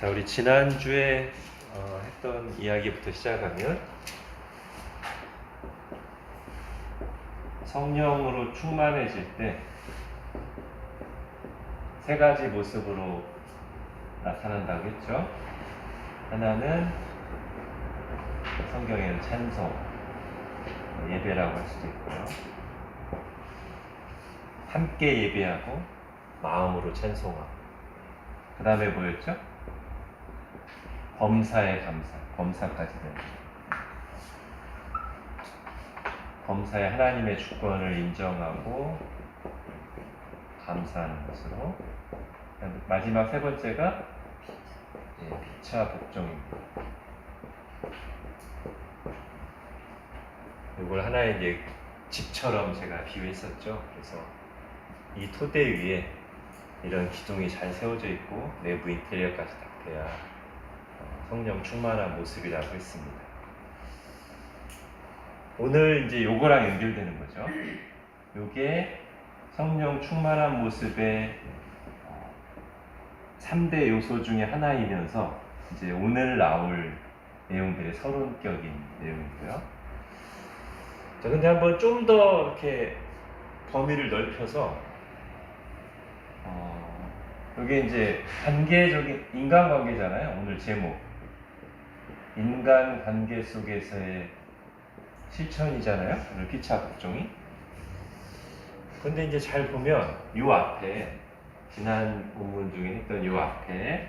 자, 우리 지난주에 했던 이야기부터 시작하면 성령으로 충만해질 때 세 가지 모습으로 나타난다고 했죠. 하나는 성경에는 찬송, 예배라고 할 수도 있고요. 함께 예배하고 마음으로 찬송하고, 그 다음에 뭐였죠? 범사에 감사, 범사까지 됩니다. 범사에 하나님의 주권을 인정하고 감사하는 것으로, 마지막 세 번째가 피차 복종입니다. 이걸 하나의 이제 집처럼 제가 비유했었죠. 그래서 이 토대 위에 이런 기둥이 잘 세워져 있고 내부 인테리어까지 딱 돼야 성령 충만한 모습이라고 했습니다. 오늘 이제 요거랑 연결되는 거죠. 요게 성령 충만한 모습의 3대 요소 중에 하나이면서 이제 오늘 나올 내용들의 서론격인 내용이고요. 자, 근데 한번 좀 더 이렇게 범위를 넓혀서 이게 이제 관계적인 인간관계잖아요. 오늘 제목 인간관계 속에서의 실천이잖아요. 오늘 피차 복종이. 근데 이제 잘 보면 요 앞에 지난 본문 중에 했던 요 앞에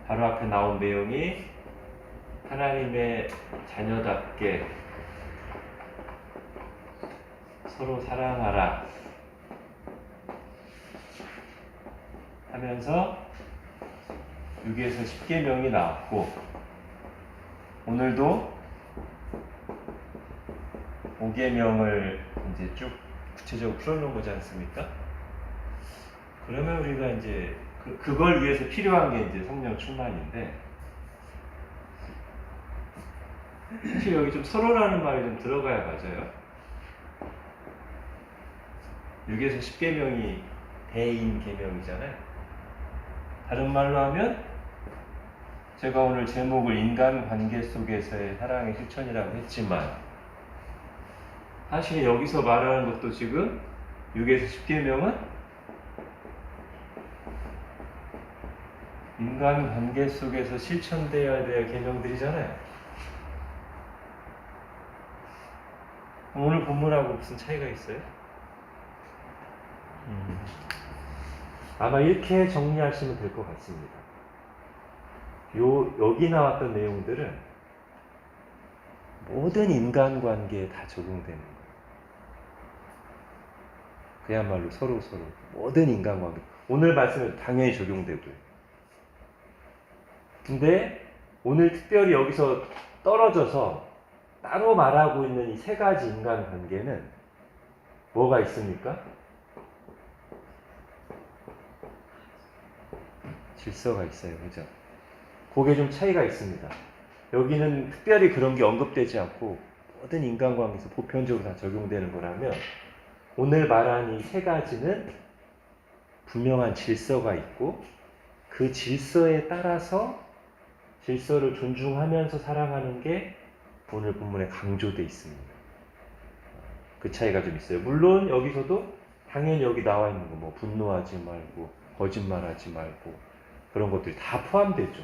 바로 앞에 나온 내용이 하나님의 자녀답게 서로 사랑하라 하면서 6에서 10계명이 나왔고, 오늘도 5계명을 이제 쭉 구체적으로 풀어놓은 거지 않습니까? 그러면 우리가 이제 그걸 위해서 필요한 게 이제 성령 충만인데, 사실 여기 좀 서로라는 말이 좀 들어가야 맞아요. 6에서 10계명이 대인 계명이잖아요. 다른 말로 하면 제가 오늘 제목을 인간관계 속에서의 사랑의 실천이라고 했지만, 사실 여기서 말하는 것도 지금 6에서 10계명은 인간관계 속에서 실천되어야 될 계명들이잖아요. 오늘 본문하고 무슨 차이가 있어요? 아마 이렇게 정리하시면 될 것 같습니다. 여기 나왔던 내용들은 모든 인간관계에 다 적용되는 거예요. 그야말로 서로 모든 인간관계, 오늘 말씀은 당연히 적용되고요. 근데 오늘 특별히 여기서 떨어져서 따로 말하고 있는 이 세 가지 인간관계는 뭐가 있습니까? 질서가 있어요. 그죠? 그게 좀 차이가 있습니다. 여기는 특별히 그런 게 언급되지 않고 모든 인간관계에서 보편적으로 다 적용되는 거라면, 오늘 말한 이 세 가지는 분명한 질서가 있고 그 질서에 따라서 질서를 존중하면서 사랑하는 게 오늘 본문에 강조되어 있습니다. 그 차이가 좀 있어요. 물론 여기서도 당연히 여기 나와 있는 거, 뭐 분노하지 말고 거짓말하지 말고 그런 것들이 다 포함되죠.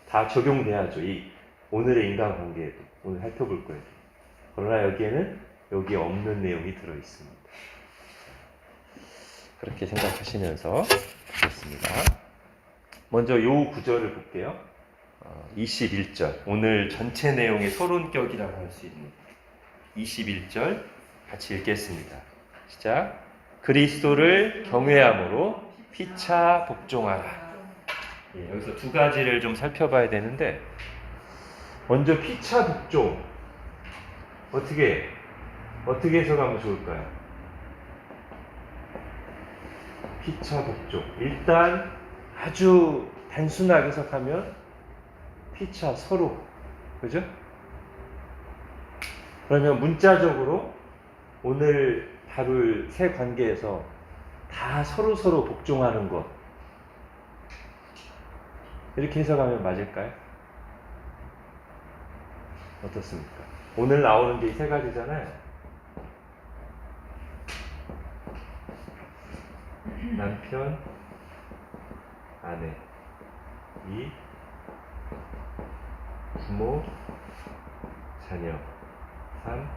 다 적용돼야죠. 이 오늘의 인간관계에도, 오늘 살펴볼 거예요. 그러나 여기에는 여기에 없는 내용이 들어있습니다. 그렇게 생각하시면서 보겠습니다. 먼저 요 구절을 볼게요. 21절, 오늘 전체 내용의 서론격이라고 할 수 있는 21절 같이 읽겠습니다. 시작. 그리스도를 경외함으로 피차 복종하라. 여기서 두 가지를 좀 살펴봐야 되는데, 먼저 피차 복종 어떻게 해석하면 좋을까요? 피차 복종, 일단 아주 단순하게 해석하면 피차 서로, 그죠? 그러면 문자적으로 오늘 다룰 세 관계에서 다 서로 복종하는 것, 이렇게 해석하면 맞을까요? 어떻습니까? 오늘 나오는 게 이 세 가지잖아요. 남편, 아내, 이 부모, 자녀, 3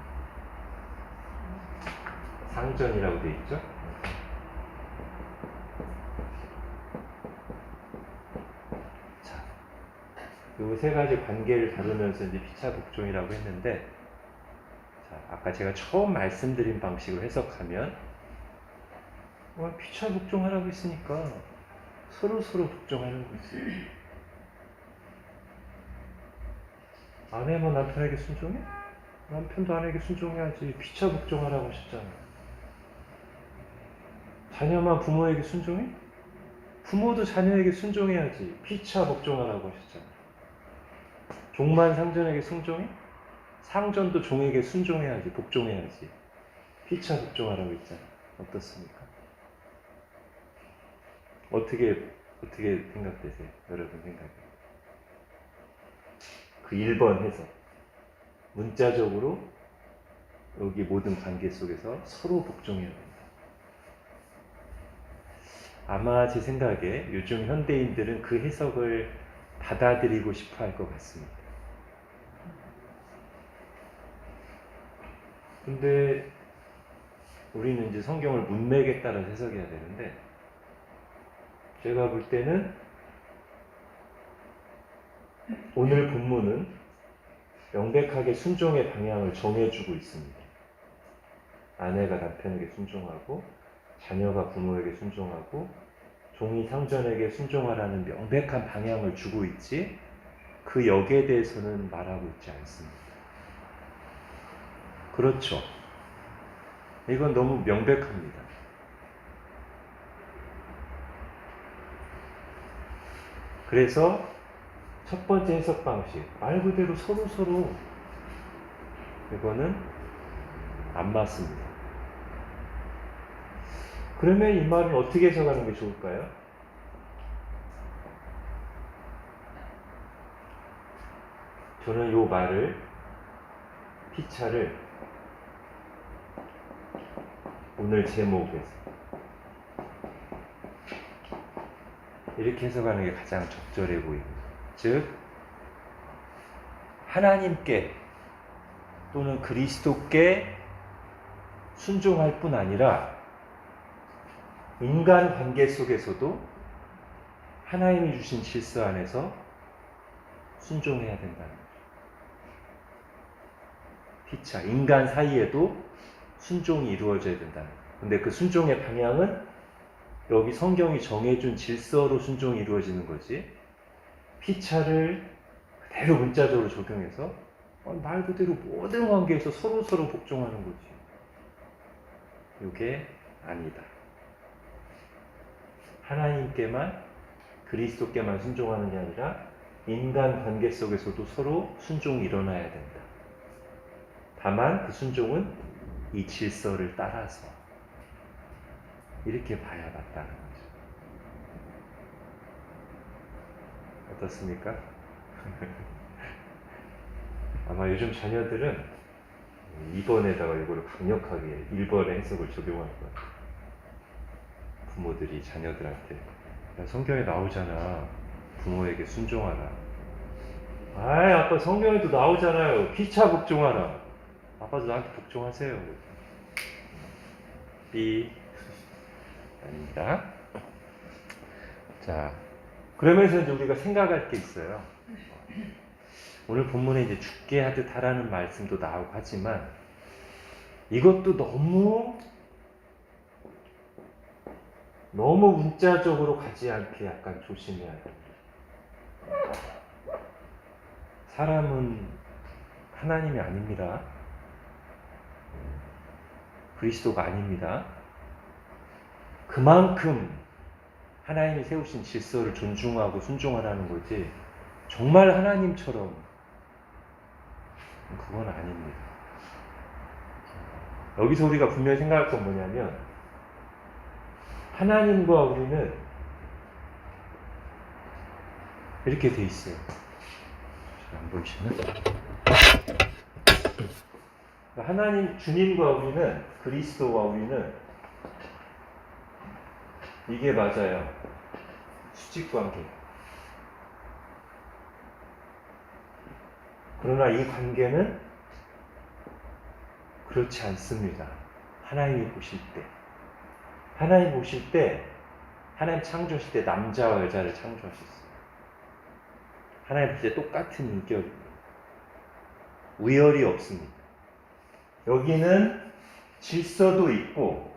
상전이라고 돼 있죠? 자, 이 세 가지 관계를 다루면서 이제 피차 복종이라고 했는데, 자, 아까 제가 처음 말씀드린 방식으로 해석하면, 피차 복종하라고 했으니까 서로 복종하는 거지. 아내만 남편에게 순종해? 남편도 아내에게 순종해야지. 피차 복종하라고 하셨잖아. 자녀만 부모에게 순종해? 부모도 자녀에게 순종해야지. 피차 복종하라고 하셨잖아. 종만 상전에게 순종해? 상전도 종에게 순종해야지. 복종해야지. 피차 복종하라고 했잖아. 어떻습니까? 어떻게 생각되세요? 여러분 생각에. 그 1번 해석. 문자적으로 여기 모든 관계 속에서 서로 복종해야 된다. 아마 제 생각에 요즘 현대인들은 그 해석을 받아들이고 싶어 할 것 같습니다. 근데 우리는 이제 성경을 문맥에 따라 해석해야 되는데, 제가 볼 때는 오늘 본문은 명백하게 순종의 방향을 정해주고 있습니다. 아내가 남편에게 순종하고, 자녀가 부모에게 순종하고, 종이 상전에게 순종하라는 명백한 방향을 주고 있지, 그 역에 대해서는 말하고 있지 않습니다. 그렇죠. 이건 너무 명백합니다. 그래서 첫 번째 해석 방식, 말 그대로 서로 이거는 안 맞습니다. 그러면 이 말은 어떻게 해석하는 게 좋을까요? 저는 이 말을, 피차를 오늘 제목에서 이렇게 해석하는 게 가장 적절해 보입니다. 즉, 하나님께 또는 그리스도께 순종할 뿐 아니라 인간 관계 속에서도 하나님이 주신 질서 안에서 순종해야 된다는 거죠. 피차, 인간 사이에도 순종이 이루어져야 된다는 거죠. 근데 그 순종의 방향은 여기 성경이 정해준 질서로 순종이 이루어지는 거지, 피차를 그대로 문자적으로 적용해서 말 그대로 모든 관계에서 서로 복종하는 거지. 이게 아니다. 하나님께만, 그리스도께만 순종하는 게 아니라 인간 관계 속에서도 서로 순종이 일어나야 된다. 다만 그 순종은 이 질서를 따라서, 이렇게 봐야 맞다는 거죠. 어떻습니까? 아마 요즘 자녀들은 2번에다가 이거를 강력하게 1번의 해석을 적용할 것 같아요. 부모들이 자녀들한테, 야, 성경에 나오잖아, 부모에게 순종하라. 아이, 아빠 성경에도 나오잖아요, 피차 복종하라. 아빠도 나한테 복종하세요. B 아닙니다. 자, 그러면서 이제 우리가 생각할 게 있어요. 오늘 본문에 이제 죽게 하듯 하라는 말씀도 나오고 하지만, 이것도 너무 문자적으로 가지 않게 약간 조심해야 됩니다. 사람은 하나님이 아닙니다. 그리스도가 아닙니다. 그만큼 하나님이 세우신 질서를 존중하고 순종하라는 거지, 정말 하나님처럼 그건 아닙니다. 여기서 우리가 분명히 생각할 건 뭐냐면, 하나님과 우리는 이렇게 돼 있어요. 잘 안 보이시나? 하나님, 주님과 우리는, 그리스도와 우리는 이게 맞아요. 수직관계. 그러나 이 관계는 그렇지 않습니다. 하나님이 보실 때. 하나님 보실 때, 하나님 창조하실 때 남자와 여자를 창조하셨어요. 하나님 보실 때 똑같은 인격입니다. 우열이 없습니다. 여기는 질서도 있고,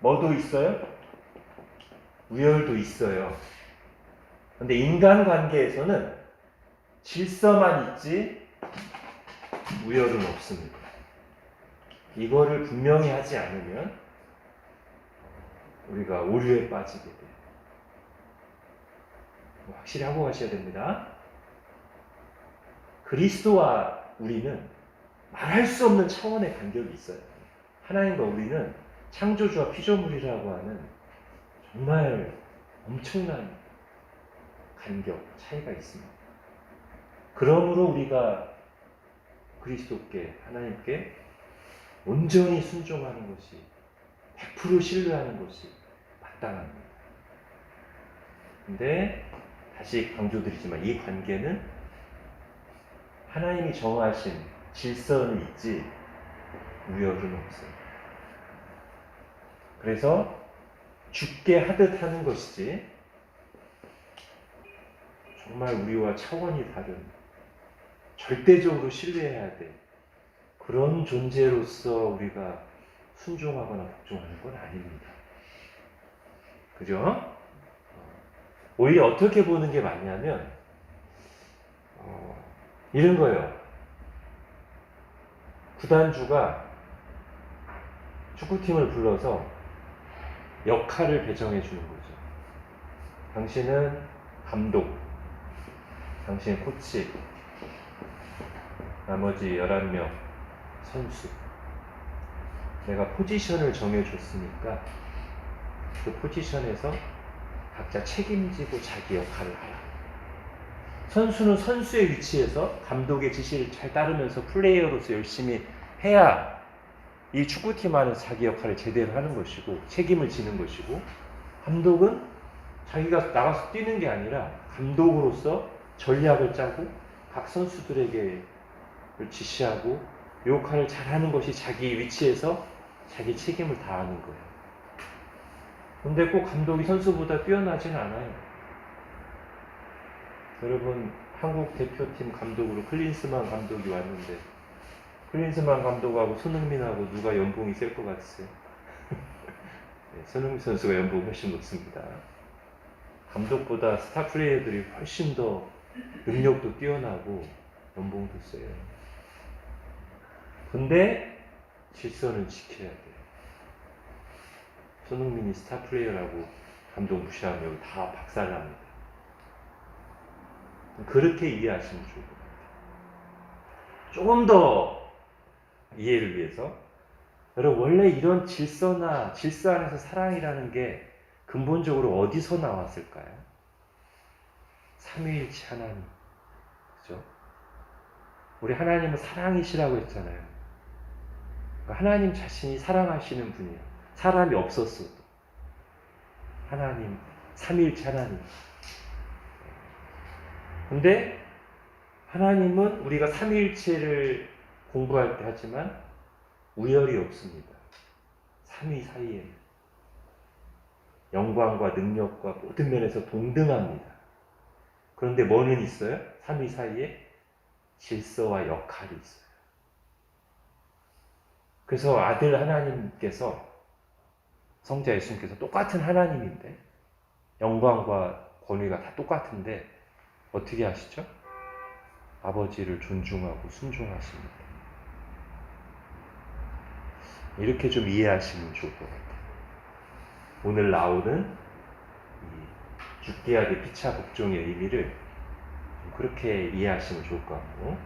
뭐도 있어요? 우열도 있어요. 근데 인간관계에서는 질서만 있지 우열은 없습니다. 이거를 분명히 하지 않으면 우리가 오류에 빠지게 돼요. 확실히 하고 가셔야 됩니다. 그리스도와 우리는 말할 수 없는 차원의 간격이 있어요. 하나님과 우리는 창조주와 피조물이라고 하는 정말 엄청난 간격, 차이가 있습니다. 그러므로 우리가 그리스도께, 하나님께 온전히 순종하는 것이, 100% 신뢰하는 것이 마땅합니다. 근데 다시 강조드리지만 이 관계는 하나님이 정하신 질서는 있지 우열은 없어요. 그래서 죽게 하듯 하는 것이지 정말 우리와 차원이 다른, 절대적으로 신뢰해야 돼, 그런 존재로서 우리가 순종하거나 복종하는 건 아닙니다. 그죠? 오히려 어떻게 보는 게 맞냐면 이런 거예요. 구단주가 축구팀을 불러서 역할을 배정해 주는 거죠. 당신은 감독, 당신은 코치, 나머지 11명 선수. 내가 포지션을 정해줬으니까 그 포지션에서 각자 책임지고 자기 역할을 하라. 선수는 선수의 위치에서 감독의 지시를 잘 따르면서 플레이어로서 열심히 해야 이 축구팀 안에서 자기 역할을 제대로 하는 것이고 책임을 지는 것이고, 감독은 자기가 나가서 뛰는 게 아니라 감독으로서 전략을 짜고 각 선수들에게 지시하고 이 역할을 잘하는 것이 자기 위치에서 자기 책임을 다하는 거예요. 근데 꼭 감독이 선수보다 뛰어나지는 않아요. 여러분, 한국 대표팀 감독으로 클린스만 감독이 왔는데 클린스만 감독하고 손흥민하고 누가 연봉이 셀 것 같으세요? 네, 손흥민 선수가 연봉이 훨씬 높습니다. 감독보다 스타 플레이어들이 훨씬 더 능력도 뛰어나고 연봉도 세요. 근데 질서는 지켜야 돼요. 손흥민이 스타 플레이어라고 감독 무시하면 여기 다 박살납니다. 그렇게 이해하시면 좋을 것 같아요. 조금 더 이해를 위해서, 여러분, 원래 이런 질서 안에서 사랑이라는 게 근본적으로 어디서 나왔을까요? 삼위일체 하나님. 그죠? 우리 하나님은 사랑이시라고 했잖아요. 그러니까 하나님 자신이 사랑하시는 분이에요. 사람이 없었어도. 하나님, 삼위일체 하나님. 근데 하나님은 우리가 삼위일체를 공부할 때 하지만 우열이 없습니다. 삼위 사이에 영광과 능력과 모든 면에서 동등합니다. 그런데 뭐는 있어요? 삼위 사이에 질서와 역할이 있어요. 그래서 아들 하나님께서, 성자 예수님께서 똑같은 하나님인데 영광과 권위가 다 똑같은데 어떻게 하시죠? 아버지를 존중하고 순종하십니다. 이렇게 좀 이해하시면 좋을 것 같아요. 오늘 나오는 이 죽게 하되 피차 복종의 의미를 좀 그렇게 이해하시면 좋을 것 같고,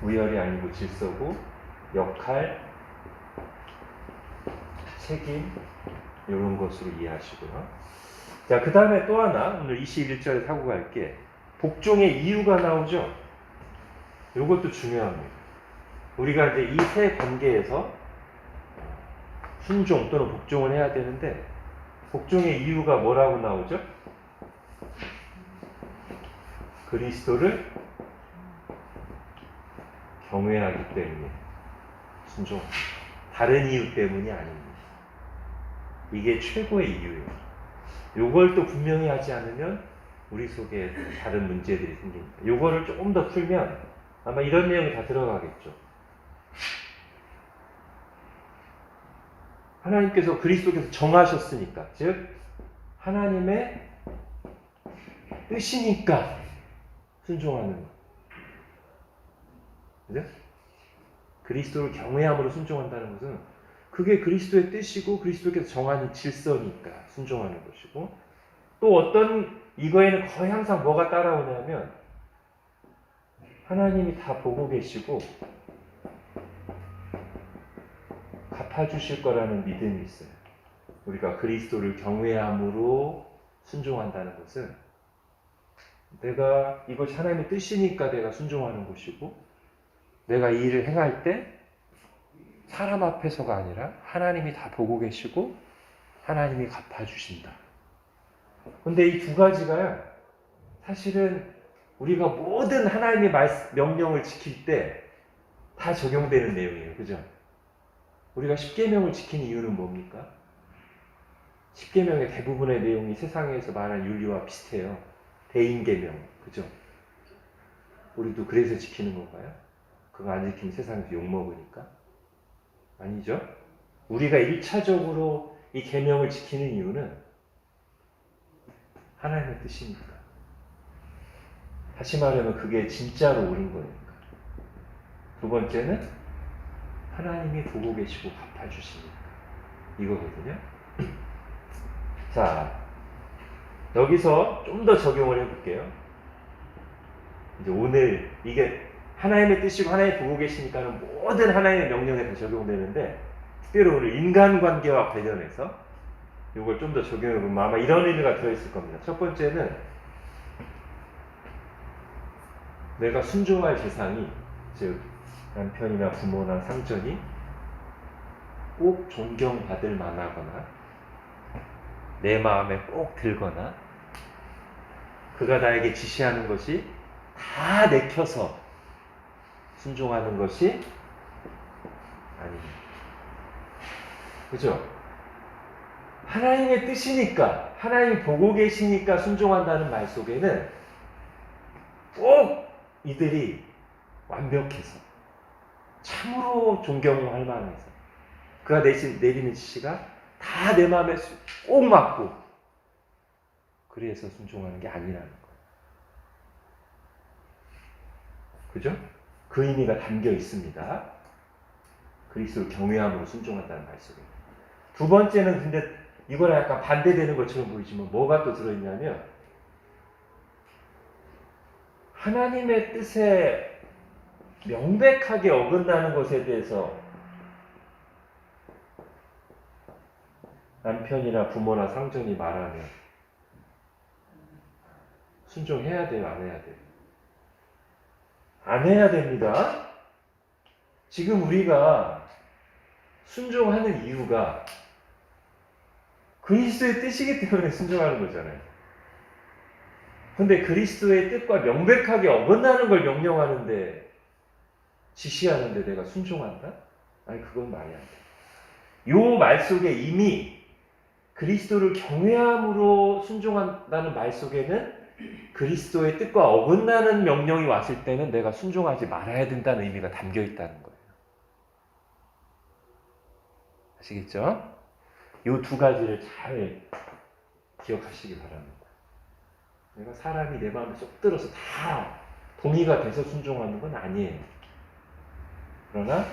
우열이 아니고 질서고 역할, 책임, 이런 것으로 이해하시고요. 자, 그 다음에 또 하나, 오늘 21절에 하고 갈게. 복종의 이유가 나오죠? 이것도 중요합니다. 우리가 이제 이 세 관계에서 순종 또는 복종을 해야 되는데, 복종의 이유가 뭐라고 나오죠? 그리스도를 경외하기 때문에 순종. 다른 이유 때문이 아닙니다. 이게 최고의 이유예요. 요걸 또 분명히 하지 않으면 우리 속에 다른 문제들이 생깁니다. 요거를 조금 더 풀면 아마 이런 내용이 다 들어가겠죠. 하나님께서 그리스도께서 정하셨으니까, 즉 하나님의 뜻이니까 순종하는 것. 그죠? 그리스도를 경외함으로 순종한다는 것은 그게 그리스도의 뜻이고 그리스도께서 정한 질서니까 순종하는 것이고, 또 어떤 이거에는 거의 항상 뭐가 따라오냐면 하나님이 다 보고 계시고 갚아주실 거라는 믿음이 있어요. 우리가 그리스도를 경외함으로 순종한다는 것은 내가 이것이 하나님의 뜻이니까 내가 순종하는 것이고, 내가 이 일을 행할 때 사람 앞에서가 아니라 하나님이 다 보고 계시고 하나님이 갚아주신다. 근데 이 두 가지가 사실은 우리가 모든 하나님의 명령을 지킬 때 다 적용되는 내용이에요. 그죠? 우리가 십계명을 지키는 이유는 뭡니까? 십계명의 대부분의 내용이 세상에서 말하는 윤리와 비슷해요. 대인계명. 그죠? 우리도 그래서 지키는 건가요? 그거 안 지키면 세상에서 욕먹으니까? 아니죠. 우리가 1차적으로 이 계명을 지키는 이유는 하나님의 뜻이니까. 다시 말하면 그게 진짜로 옳은 거니까. 두 번째는 하나님이 보고 계시고 갚아주시니까. 이거거든요. 자, 여기서 좀 더 적용을 해볼게요. 이제 오늘 이게 하나님의 뜻이고 하나님이 보고 계시니까는 모든 하나님의 명령에 다 적용되는데, 특별히 오늘 인간관계와 관련해서 이걸 좀 더 적용해보면 아마 이런 의미가 들어있을 겁니다. 첫 번째는 내가 순종할 대상이, 즉 남편이나 부모나 상전이 꼭 존경받을 만하거나 내 마음에 꼭 들거나 그가 나에게 지시하는 것이 다 내켜서 순종하는 것이 아닙니다. 그죠? 하나님의 뜻이니까, 하나님이 보고 계시니까 순종한다는 말 속에는 꼭 이들이 완벽해서 참으로 존경할 만해서 그가 내리는 지시가 다 내 마음에 꼭 맞고 그래서 순종하는 게 아니라는 거예요. 그죠? 그 의미가 담겨 있습니다. 그리스도를 경외함으로 순종한다는 말 속에. 두 번째는 근데 이거랑 약간 반대되는 것처럼 보이지만 뭐가 또 들어있냐면 하나님의 뜻에 명백하게 어긋나는 것에 대해서 남편이나 부모나 상전이 말하면 순종해야 돼요? 안 해야 돼요? 안 해야 됩니다. 지금 우리가 순종하는 이유가 그리스도의 뜻이기 때문에 순종하는 거잖아요. 근데 그리스도의 뜻과 명백하게 어긋나는 걸 명령하는데, 지시하는데 내가 순종한다? 아니, 그건 말이 안 돼. 요 말 속에 이미 그리스도를 경외함으로 순종한다는 말 속에는 그리스도의 뜻과 어긋나는 명령이 왔을 때는 내가 순종하지 말아야 된다는 의미가 담겨 있다는 거예요. 아시겠죠? 요 두 가지를 잘 기억하시기 바랍니다. 내가 사람이 내 마음에 쏙 들어서 다 동의가 돼서 순종하는 건 아니에요. 그러나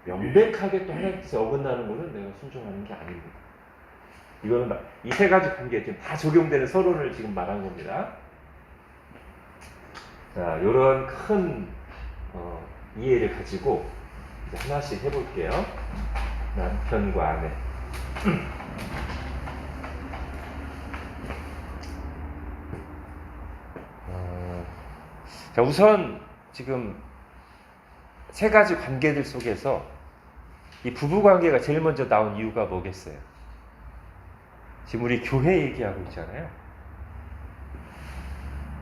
명백하게 또 하나님 뜻에 어긋나는 것은 내가 순종하는 게 아닙니다. 이거는 이 세 가지 관계에 지금 다 적용되는 서론을 지금 말한 겁니다. 자, 이런 큰 이해를 가지고 이제 하나씩 해볼게요. 남편과 아내. 자, 우선 지금 세 가지 관계들 속에서 이 부부 관계가 제일 먼저 나온 이유가 뭐겠어요? 지금 우리 교회 얘기하고 있잖아요.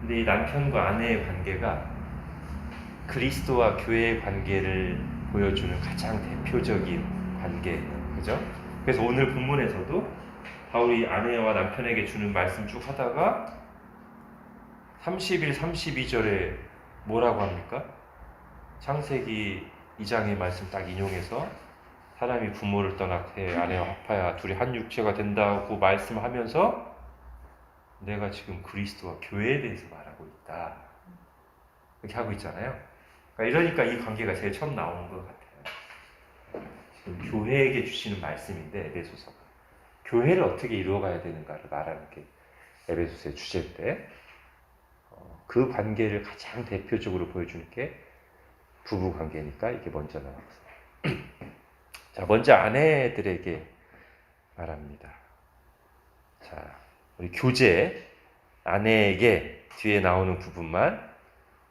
근데 이 남편과 아내의 관계가 그리스도와 교회의 관계를 보여주는 가장 대표적인 관계예요. 그죠? 그래서 오늘 본문에서도 바울이 아내와 남편에게 주는 말씀 쭉 하다가 31, 32절에 뭐라고 합니까? 창세기 2장의 말씀 딱 인용해서 사람이 부모를 떠나 그의 아내와 합하여 둘이 한 육체가 된다고 말씀하면서 내가 지금 그리스도와 교회에 대해서 말하고 있다. 이렇게 하고 있잖아요. 그러니까 이 관계가 제일 처음 나오는 것 같아요. 지금 교회에게 주시는 말씀인데 에베소서가 교회를 어떻게 이루어가야 되는가를 말하는 게 에베소서의 주제인데 그 관계를 가장 대표적으로 보여주는 게 부부 관계니까 이게 먼저 나왔어요. 자, 먼저 아내들에게 말합니다. 자, 우리 교재 아내에게 뒤에 나오는 부분만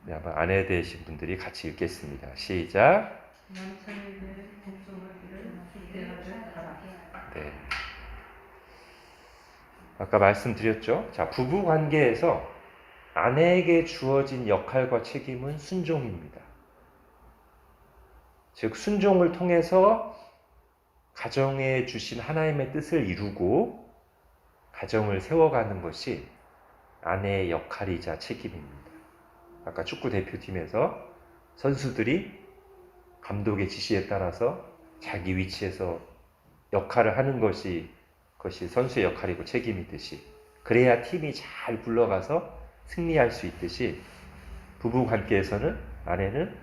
한번 아내 되신 분들이 같이 읽겠습니다. 시작. 남편에게 복종하기를 기대하게 하라. 네. 아까 말씀드렸죠. 자, 부부 관계에서 아내에게 주어진 역할과 책임은 순종입니다. 즉, 순종을 통해서 가정에 주신 하나님의 뜻을 이루고 가정을 세워가는 것이 아내의 역할이자 책임입니다. 아까 축구 대표팀에서 선수들이 감독의 지시에 따라서 자기 위치에서 역할을 하는 것이 선수의 역할이고 책임이듯이 그래야 팀이 잘 굴러가서 승리할 수 있듯이 부부 관계에서는 아내는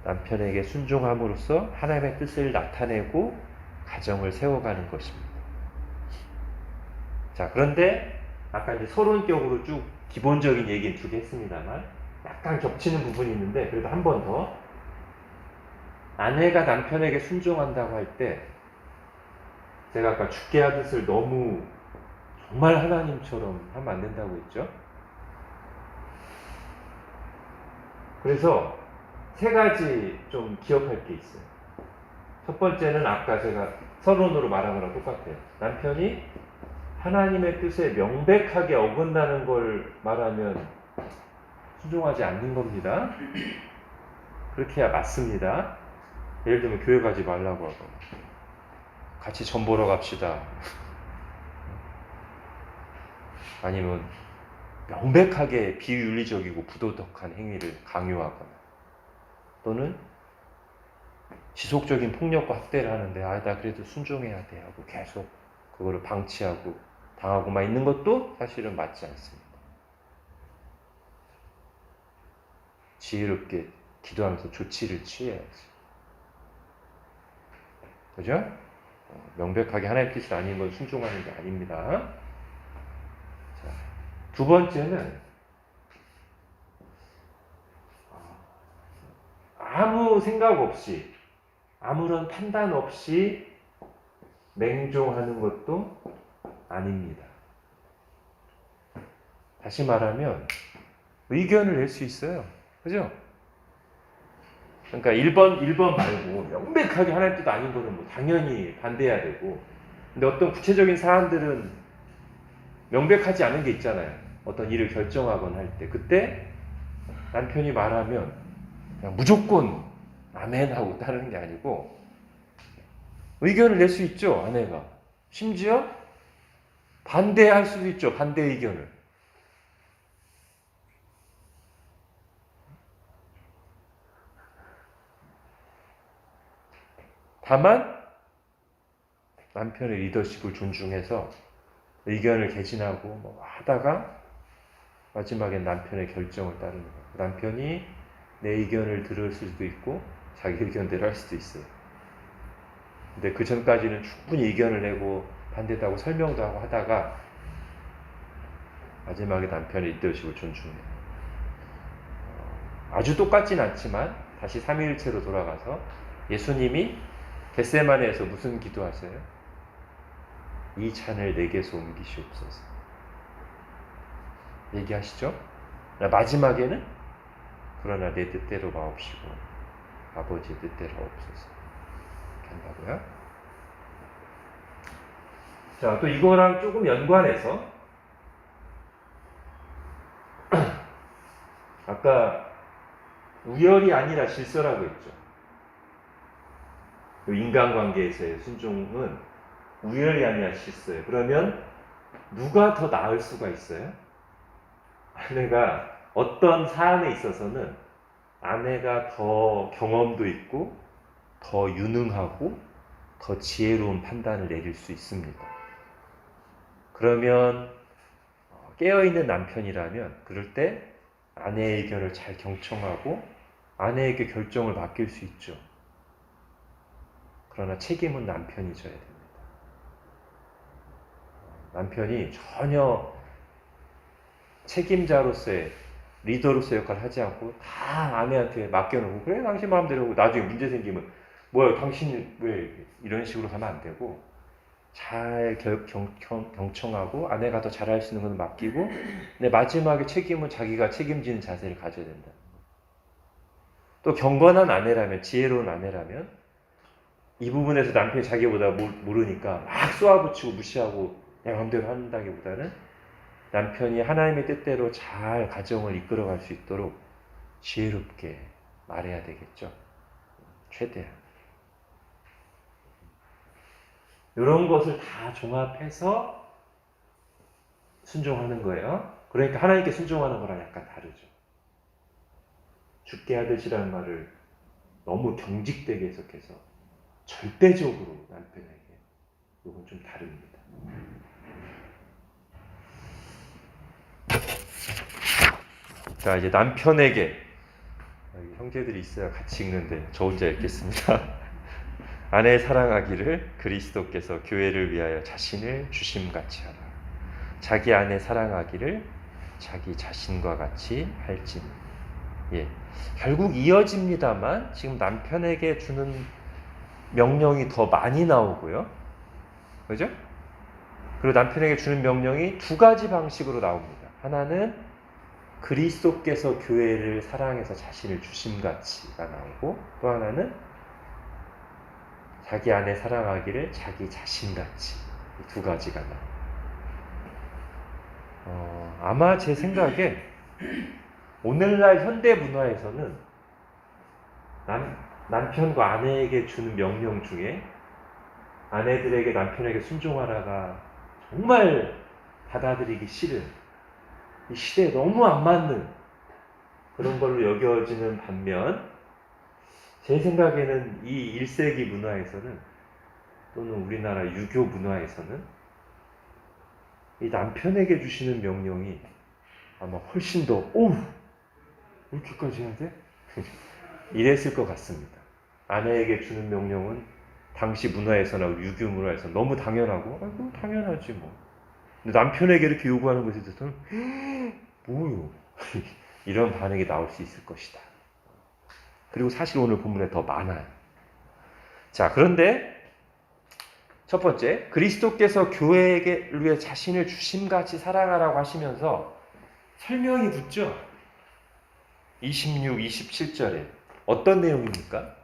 남편에게 순종함으로써 하나님의 뜻을 나타내고 가정을 세워가는 것입니다. 자, 그런데 아까 이제 서론격으로 쭉 기본적인 얘기는 두 개 했습니다만 약간 겹치는 부분이 있는데 그래도 한 번 더 아내가 남편에게 순종한다고 할 때 제가 아까 주께 하듯을 너무 정말 하나님처럼 하면 안 된다고 했죠. 그래서 세 가지 좀 기억할 게 있어요. 첫 번째는 아까 제가 서론으로 말한 거랑 똑같아요. 남편이 하나님의 뜻에 명백하게 어긋나는 걸 말하면 순종하지 않는 겁니다. 그렇게 해야 맞습니다. 예를 들면 교회 가지 말라고 하고 같이 전 보러 갑시다. 아니면 명백하게 비윤리적이고 부도덕한 행위를 강요하거나 또는 지속적인 폭력과 학대를 하는데 나 그래도 순종해야 돼 하고 계속 그거를 방치하고 당하고만 있는 것도 사실은 맞지 않습니다. 지혜롭게 기도하면서 조치를 취해야지. 그죠? 명백하게 하나님의 뜻이 아닌 건 순종하는 게 아닙니다. 자, 두 번째는 아무 생각 없이 아무런 판단 없이 맹종하는 것도 아닙니다. 다시 말하면 의견을 낼 수 있어요. 그죠? 그러니까 1번 말고 명백하게 하나님 뜻 아닌 거는 뭐 당연히 반대해야 되고 근데 어떤 구체적인 사안들은 명백하지 않은 게 있잖아요. 어떤 일을 결정하거나 할 때 그때 남편이 말하면 그냥 무조건 아멘 하고 따르는 게 아니고 의견을 낼 수 있죠. 아내가. 심지어 반대할 수도 있죠. 반대 의견을. 다만 남편의 리더십을 존중해서 의견을 개진하고 뭐 하다가 마지막엔 남편의 결정을 따르는 거예요. 남편이 내 의견을 들을 수도 있고 자기 의견대로 할 수도 있어요. 근데 그 전까지는 충분히 의견을 내고 반대도 하고 설명도 하고 하다가 마지막에 남편의 리더십을 존중해요. 아주 똑같진 않지만 다시 삼위일체로 돌아가서 예수님이 겟세마네에서 무슨 기도하세요? 이 잔을 내게서 옮기시옵소서. 얘기하시죠? 마지막에는 그러나 내 뜻대로 마옵시고 아버지의 뜻대로 없소서. 이렇게 한다고요. 자, 또 이거랑 조금 연관해서 아까 우열이 아니라 질서라고 했죠. 인간관계에서의 순종은 우열이 아니라 질서예요. 그러면 누가 더 나을 수가 있어요? 아내가 어떤 사안에 있어서는 아내가 더 경험도 있고 더 유능하고 더 지혜로운 판단을 내릴 수 있습니다. 그러면 깨어있는 남편이라면 그럴 때 아내의 의견을 잘 경청하고 아내에게 결정을 맡길 수 있죠. 그러나 책임은 남편이 져야 됩니다. 남편이 전혀 책임자로서의 리더로서의 역할을 하지 않고 다 아내한테 맡겨놓고 그래 당신 마음대로 하고 나중에 문제 생기면 뭐야 당신 왜 이런 식으로 하면 안 되고 잘 경청하고 아내가 더 잘할 수 있는 건 맡기고 근데 마지막에 책임은 자기가 책임지는 자세를 가져야 된다. 또 경건한 아내라면 지혜로운 아내라면 이 부분에서 남편이 자기보다 모르니까 막 쏘아붙이고 무시하고 내 마음대로 한다기보다는 남편이 하나님의 뜻대로 잘 가정을 이끌어갈 수 있도록 지혜롭게 말해야 되겠죠. 최대한. 이런 것을 다 종합해서 순종하는 거예요. 그러니까 하나님께 순종하는 거랑 약간 다르죠. 죽게 하듯이라는 말을 너무 경직되게 해석해서 절대적으로 남편에게 이건 좀 다릅니다. 자, 이제 남편에게 여기 형제들이 있어야 같이 읽는데 저 혼자 읽겠습니다. 아내 사랑하기를 그리스도께서 교회를 위하여 자신을 주심같이 하라. 자기 아내 사랑하기를 자기 자신과 같이 할지니. 예, 결국 이어집니다만 지금 남편에게 주는 명령이 더 많이 나오고요. 그죠? 그리고 남편에게 주는 명령이 두 가지 방식으로 나옵니다. 하나는 그리스도께서 교회를 사랑해서 자신을 주심같이가 나오고 또 하나는 자기 아내 사랑하기를 자기 자신같이 이 두 가지가 나옵니다. 아마 제 생각에 오늘날 현대 문화에서는 남편과 아내에게 주는 명령 중에 아내들에게 남편에게 순종하라가 정말 받아들이기 싫은 이 시대에 너무 안 맞는 그런 걸로 여겨지는 반면 제 생각에는 이 1세기 문화에서는 또는 우리나라 유교 문화에서는 이 남편에게 주시는 명령이 아마 훨씬 더 이렇게까지 해야 돼? 이랬을 것 같습니다. 아내에게 주는 명령은 당시 문화에서나 유교 문화에서 너무 당연하고 당연하지 뭐. 근데 남편에게 이렇게 요구하는 것에 대해서는 뭐요? 이런 반응이 나올 수 있을 것이다. 그리고 사실 오늘 본문에 더 많아요. 자, 그런데 첫 번째, 그리스도께서 교회를 위해 자신을 주심같이 사랑하라고 하시면서 설명이 붙죠. 26, 27절에 어떤 내용입니까?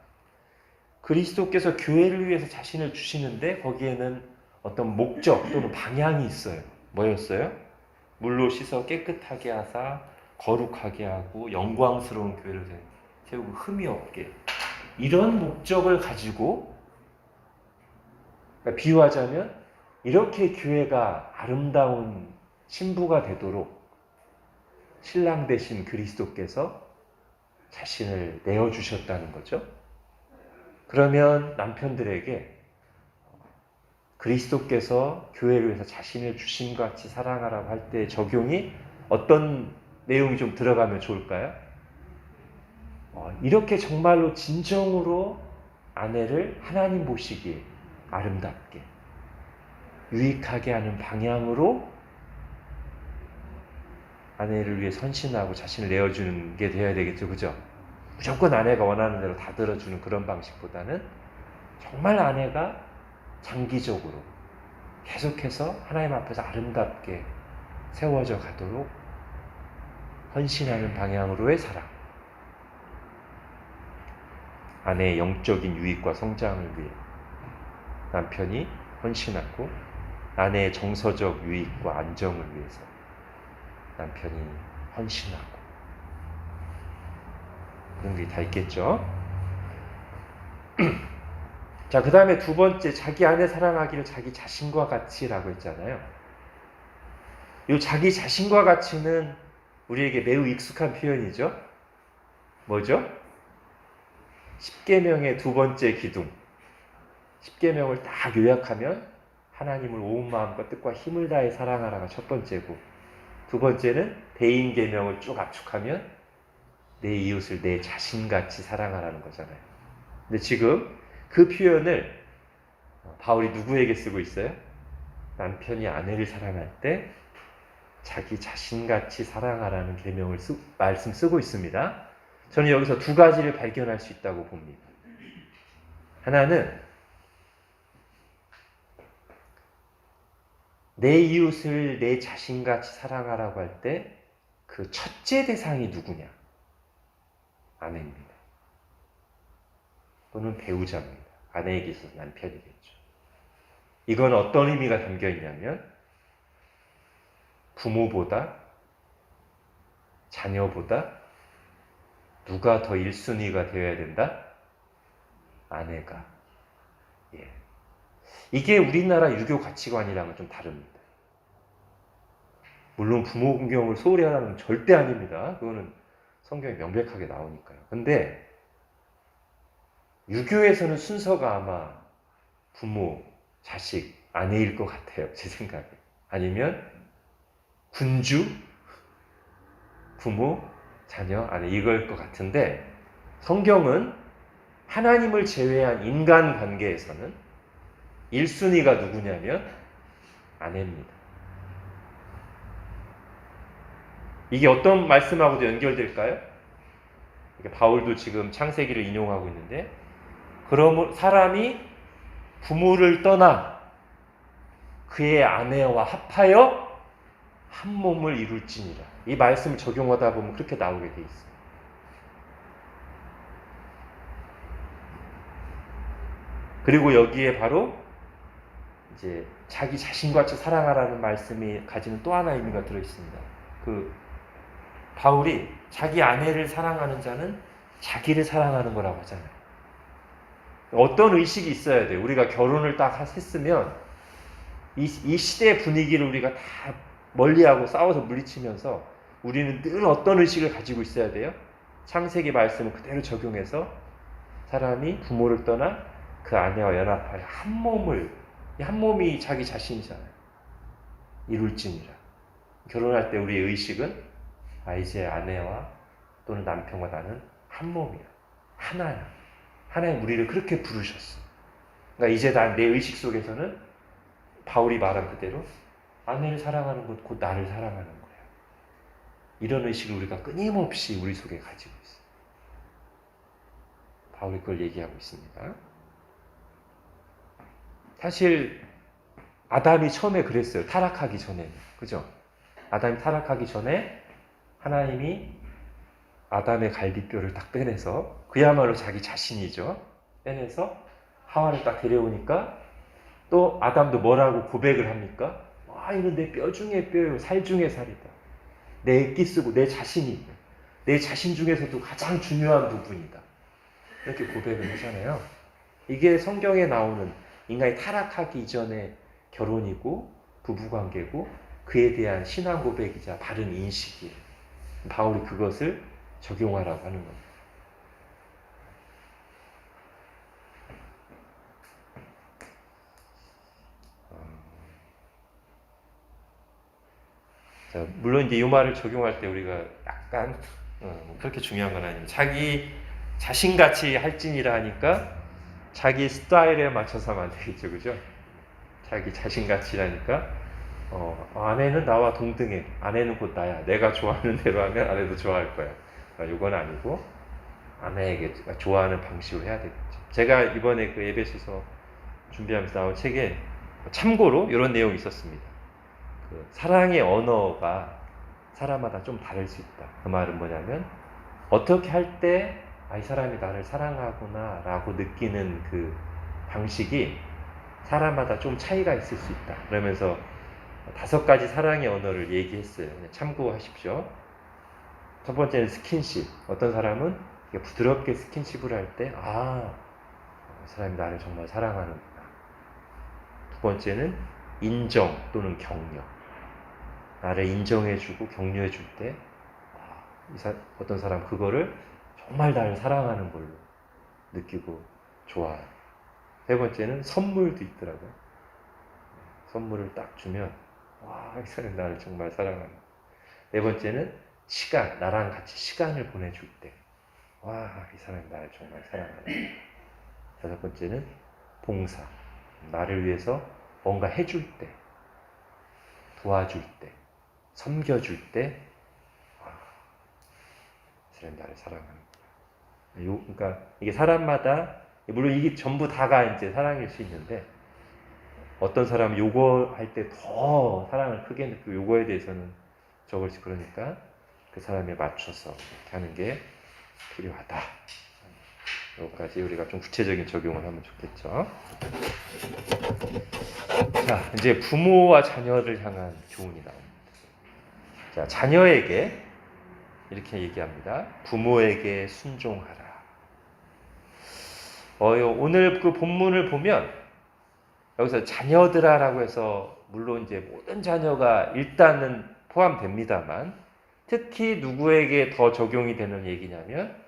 그리스도께서 교회를 위해서 자신을 주시는데 거기에는 어떤 목적 또는 방향이 있어요. 뭐였어요? 물로 씻어 깨끗하게 하사 거룩하게 하고 영광스러운 교회를 세우고 흠이 없게 이런 목적을 가지고 그러니까 비유하자면 이렇게 교회가 아름다운 신부가 되도록 신랑 되신 그리스도께서 자신을 내어주셨다는 거죠. 그러면 남편들에게 그리스도께서 교회를 위해서 자신을 주심같이 사랑하라고 할 때 적용이 어떤 내용이 좀 들어가면 좋을까요? 이렇게 정말로 진정으로 아내를 하나님 보시기에 아름답게 유익하게 하는 방향으로 아내를 위해 선신하고 자신을 내어주는 게 되어야 되겠죠. 그죠? 무조건 아내가 원하는 대로 다 들어주는 그런 방식보다는 정말 아내가 장기적으로 계속해서 하나님 앞에서 아름답게 세워져 가도록 헌신하는 방향으로의 사랑. 아내의 영적인 유익과 성장을 위해 남편이 헌신하고, 아내의 정서적 유익과 안정을 위해서 남편이 헌신하고, 그런 게 다 있겠죠. 자, 그 다음에 두 번째, 자기 아내 사랑하기를 자기 자신과 같이라고 했잖아요. 이 자기 자신과 같이는 우리에게 매우 익숙한 표현이죠. 뭐죠? 십계명의 두 번째 기둥. 십계명을 딱 요약하면 하나님을 온 마음과 뜻과 힘을 다해 사랑하라가 첫 번째고, 두 번째는 대인계명을 쭉 압축하면 내 이웃을 내 자신같이 사랑하라는 거잖아요. 근데 지금 그 표현을 바울이 누구에게 쓰고 있어요? 남편이 아내를 사랑할 때 자기 자신같이 사랑하라는 계명을 말씀 쓰고 있습니다. 저는 여기서 두 가지를 발견할 수 있다고 봅니다. 하나는 내 이웃을 내 자신같이 사랑하라고 할 때 그 첫째 대상이 누구냐? 아내입니다. 또는 배우자입니다. 아내에게 있어서 남편이겠죠. 이건 어떤 의미가 담겨 있냐면, 부모보다, 자녀보다 누가 더 1순위가 되어야 된다? 아내가. 예. 이게 우리나라 유교 가치관이랑은 좀 다릅니다. 물론 부모 공경을 소홀히 하라는 건 절대 아닙니다. 그거는 성경에 명백하게 나오니까요. 근데 유교에서는 순서가 아마 부모, 자식, 아내일 것 같아요. 제 생각에. 아니면 군주, 부모, 자녀, 아내 이걸 것 같은데, 성경은 하나님을 제외한 인간 관계에서는 1순위가 누구냐면 아내입니다. 이게 어떤 말씀하고도 연결될까요? 바울도 지금 창세기를 인용하고 있는데, 그러므로 사람이 부모를 떠나 그의 아내와 합하여 한 몸을 이룰지니라. 이 말씀을 적용하다 보면 그렇게 나오게 돼 있어요. 그리고 여기에 바로 이제 자기 자신과 같이 사랑하라는 말씀이 가지는 또 하나의 의미가 들어 있습니다. 바울이 자기 아내를 사랑하는 자는 자기를 사랑하는 거라고 하잖아요. 어떤 의식이 있어야 돼요. 우리가 결혼을 딱 했으면 이 시대의 분위기를 우리가 다 멀리하고 싸워서 물리치면서 우리는 늘 어떤 의식을 가지고 있어야 돼요? 창세기 말씀을 그대로 적용해서 사람이 부모를 떠나 그 아내와 연합하여 한 몸을, 이 한 몸이 자기 자신이잖아요. 이룰지니라. 결혼할 때 우리의 의식은 이제 아내와 또는 남편과 나는 한 몸이야. 하나야. 하나님 우리를 그렇게 부르셨어. 그러니까 이제 내 의식 속에서는 바울이 말한 그대로 아내를 사랑하는 것 곧 나를 사랑하는 거야. 이런 의식을 우리가 끊임없이 우리 속에 가지고 있어요. 바울이 그걸 얘기하고 있습니다. 사실 아담이 처음에 그랬어요. 타락하기 전에는. 그죠? 아담이 타락하기 전에 하나님이 아담의 갈비뼈를 딱 빼내서, 그야말로 자기 자신이죠. 빼내서 하와를 딱 데려오니까 또 아담도 뭐라고 고백을 합니까? 이건 내 뼈 중에 뼈요, 살 중에 살이다. 내 액기 쓰고 내 자신이, 내 자신 중에서도 가장 중요한 부분이다. 이렇게 고백을 하잖아요. 이게 성경에 나오는 인간이 타락하기 이전의 결혼이고 부부관계고 그에 대한 신앙 고백이자 바른 인식이에요. 바울이 그것을 적용하라고 하는 겁니다. 자, 물론 이제 이 말을 적용할 때 우리가 약간 그렇게 중요한 건 아닙니다. 자기 자신같이 할지니라 하니까 자기 스타일에 맞춰서 하면 안 되겠죠, 그죠? 자기 자신같이라니까 아내는 나와 동등해. 아내는 곧 나야. 내가 좋아하는 대로 하면 아내도 좋아할 거야. 이건 아니고 아내에게 좋아하는 방식으로 해야 되겠죠. 제가 이번에 그 에베소서 준비하면서 나온 책에 참고로 이런 내용이 있었습니다. 사랑의 언어가 사람마다 좀 다를 수 있다. 그 말은 뭐냐면 어떻게 할 때 이 사람이 나를 사랑하구나 라고 느끼는 그 방식이 사람마다 좀 차이가 있을 수 있다. 그러면서 5가지 사랑의 언어를 얘기했어요. 그냥 참고하십시오. 첫 번째는 스킨십. 어떤 사람은 부드럽게 스킨십을 할 때, 이 사람이 나를 정말 사랑하는구나. 두 번째는 인정 또는 격려. 나를 인정해주고 격려해줄 때, 어떤 사람 그거를 정말 나를 사랑하는 걸로 느끼고 좋아요. 세 번째는 선물도 있더라고요. 선물을 딱 주면, 이 사람이 나를 정말 사랑하는. 네 번째는 시간, 나랑 같이 시간을 보내줄 때, 이 사람이 나를 정말 사랑하는. 다섯 번째는 봉사, 나를 위해서 뭔가 해줄 때, 도와줄 때, 섬겨줄 때, 이 사람이 나를 사랑하는. 그러니까 이게 사람마다, 물론 이게 전부 다가 이제 사랑일 수 있는데, 어떤 사람은 요거 할 때 더 사랑을 크게 느끼고 요거에 대해서는 적을지, 그러니까 그 사람에 맞춰서 이렇게 하는 게 필요하다. 여기까지 우리가 좀 구체적인 적용을 하면 좋겠죠. 자, 이제 부모와 자녀를 향한 교훈이 나옵니다. 자, 자녀에게 이렇게 얘기합니다. 부모에게 순종하라. 오늘 그 본문을 보면 여기서 자녀들아라고 해서 물론 이제 모든 자녀가 일단은 포함됩니다만, 특히 누구에게 더 적용이 되는 얘기냐면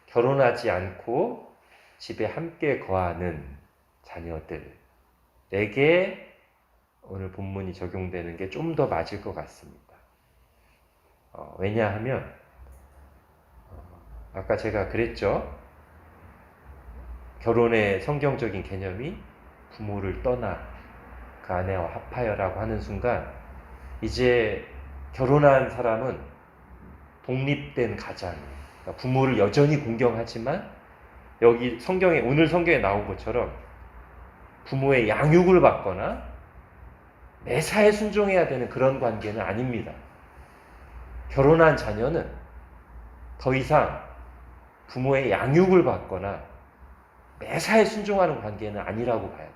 결혼하지 않고 집에 함께 거하는 자녀들에게 오늘 본문이 적용되는 게 좀 더 맞을 것 같습니다. 왜냐하면 아까 제가 그랬죠. 결혼의 성경적인 개념이 부모를 떠나 그 아내와 합하여라고 하는 순간, 이제 결혼한 사람은 독립된 가장이에요. 그러니까 부모를 여전히 공경하지만 여기 오늘 성경에 나온 것처럼 부모의 양육을 받거나 매사에 순종해야 되는 그런 관계는 아닙니다. 결혼한 자녀는 더 이상 부모의 양육을 받거나 매사에 순종하는 관계는 아니라고 봐야 돼요.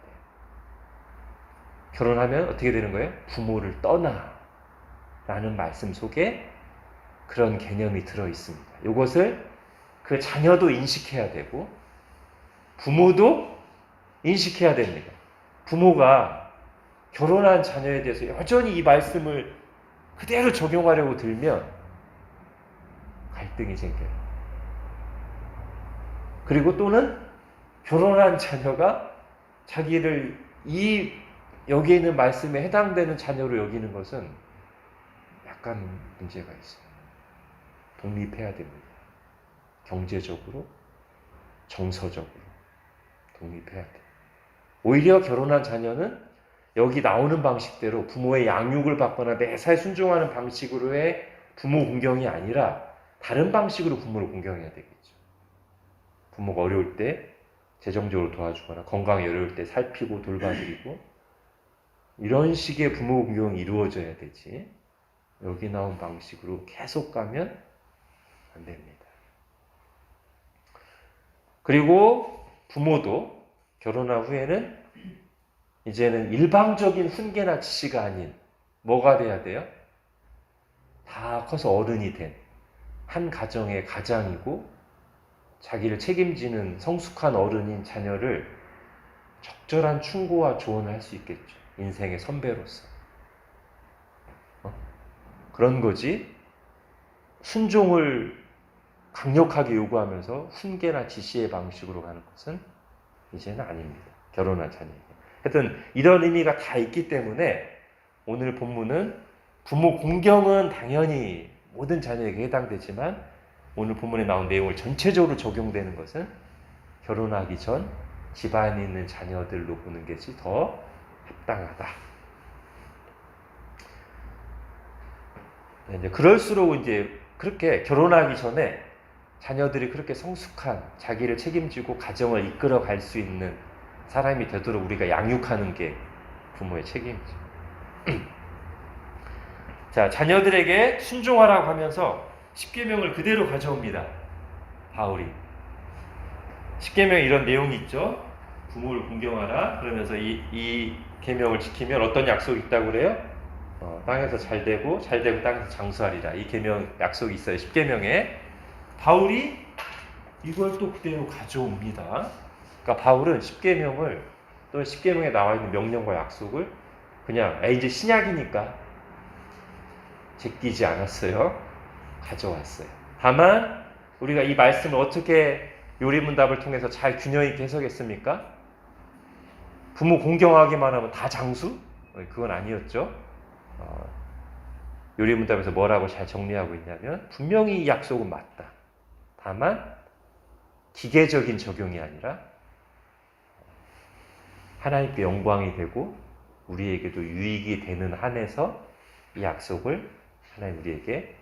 결혼하면 어떻게 되는 거예요? 부모를 떠나 라는 말씀 속에 그런 개념이 들어 있습니다. 이것을 그 자녀도 인식해야 되고 부모도 인식해야 됩니다. 부모가 결혼한 자녀에 대해서 여전히 이 말씀을 그대로 적용하려고 들면 갈등이 생겨요. 그리고 또는 결혼한 자녀가 자기를 여기에 있는 말씀에 해당되는 자녀로 여기는 것은 약간 문제가 있어요. 독립해야 됩니다. 경제적으로, 정서적으로 독립해야 돼요. 오히려 결혼한 자녀는 여기 나오는 방식대로 부모의 양육을 받거나 매사에 순종하는 방식으로의 부모 공경이 아니라 다른 방식으로 부모를 공경해야 되겠죠. 부모가 어려울 때 재정적으로 도와주거나 건강이 어려울 때 살피고 돌봐드리고 이런 식의 부모 공경이 이루어져야 되지, 여기 나온 방식으로 계속 가면 안 됩니다. 그리고 부모도 결혼한 후에는 이제는 일방적인 훈계나 지시가 아닌 뭐가 돼야 돼요? 다 커서 어른이 된 한 가정의 가장이고 자기를 책임지는 성숙한 어른인 자녀를 적절한 충고와 조언을 할 수 있겠죠. 인생의 선배로서. 그런 거지 순종을 강력하게 요구하면서 훈계나 지시의 방식으로 가는 것은 이제는 아닙니다. 결혼한 자녀에게. 하여튼 이런 의미가 다 있기 때문에 오늘 본문은 부모 공경은 당연히 모든 자녀에게 해당되지만 오늘 본문에 나온 내용을 전체적으로 적용되는 것은 결혼하기 전 집안에 있는 자녀들로 보는 것이 더 합당하다. 이제 그럴수록 이제 그렇게 결혼하기 전에 자녀들이 그렇게 성숙한 자기를 책임지고 가정을 이끌어 갈 수 있는 사람이 되도록 우리가 양육하는 게 부모의 책임이죠. 자, 자녀들에게 순종하라고 하면서 십계명을 그대로 가져옵니다. 바울이. 십계명에 이런 내용이 있죠. 부모를 공경하라. 그러면서 이 계명을 지키면 어떤 약속이 있다고 그래요? 땅에서 잘되고 땅에서 장수하리라. 이 계명 약속이 있어요. 십계명에. 바울이 이걸 또 그대로 가져옵니다. 그러니까 바울은 십계명을 또 십계명에 나와 있는 명령과 약속을 그냥 이제 신약이니까 제끼지 않았어요. 가져왔어요. 다만 우리가 이 말씀을 어떻게 요리문답을 통해서 잘 균형 있게 해석했습니까? 부모 공경하기만 하면 다 장수? 그건 아니었죠. 요리문답에서 뭐라고 잘 정리하고 있냐면 분명히 이 약속은 맞다. 다만 기계적인 적용이 아니라 하나님께 영광이 되고 우리에게도 유익이 되는 한에서 이 약속을 하나님 우리에게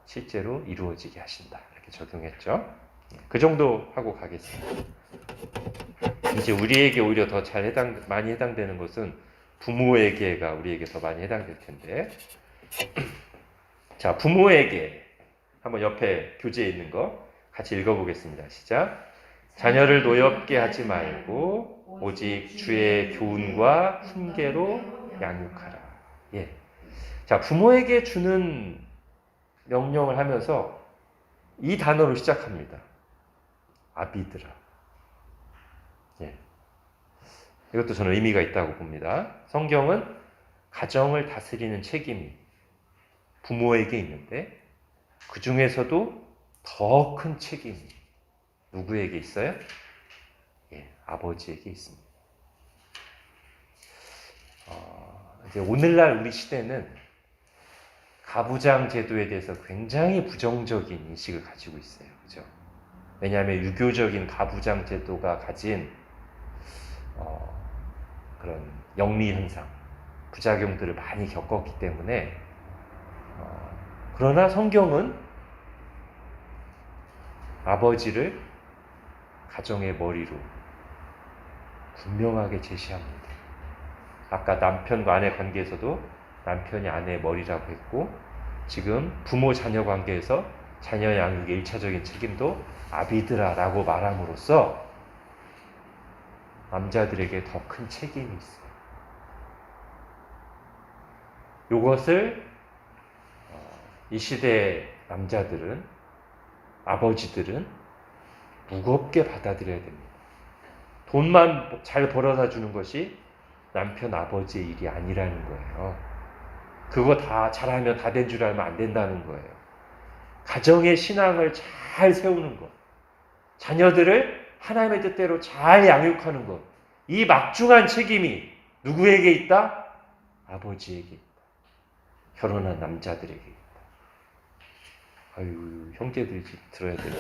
실제로 이루어지게 하신다. 이렇게 적용했죠. 그 정도 하고 가겠습니다. 이제 우리에게 오히려 더 잘 많이 해당되는 것은 부모에게가 우리에게 더 많이 해당될 텐데. 자, 부모에게 한번 옆에 교재에 있는 거 같이 읽어보겠습니다. 시작. 자녀를 노엽게 하지 말고 오직 주의 교훈과 훈계로 양육하라. 예. 자, 부모에게 주는 명령을 하면서 이 단어로 시작합니다. 아비드라. 예. 이것도 저는 의미가 있다고 봅니다. 성경은 가정을 다스리는 책임이 부모에게 있는데 그 중에서도 더 큰 책임이 누구에게 있어요? 예, 아버지에게 있습니다. 이제 오늘날 우리 시대는 가부장 제도에 대해서 굉장히 부정적인 인식을 가지고 있어요. 그죠? 왜냐하면 유교적인 가부장 제도가 가진 그런 영리 현상, 부작용들을 많이 겪었기 때문에 그러나 성경은 아버지를 가정의 머리로 분명하게 제시합니다. 아까 남편과 아내 관계에서도 남편이 아내의 머리라고 했고 지금 부모 자녀 관계에서 자녀 양육의 1차적인 책임도 아비드라라고 말함으로써 남자들에게 더 큰 책임이 있어요. 이것을 이 시대의 남자들은 아버지들은 무겁게 받아들여야 됩니다. 돈만 잘 벌어다 주는 것이 남편 아버지의 일이 아니라는 거예요. 그거 다 잘하면 다 된 줄 알면 안 된다는 거예요. 가정의 신앙을 잘 세우는 것, 자녀들을 하나님의 뜻대로 잘 양육하는 것, 이 막중한 책임이 누구에게 있다? 아버지에게 있다. 결혼한 남자들에게 있다. 아유, 형제들이 들어야 돼요.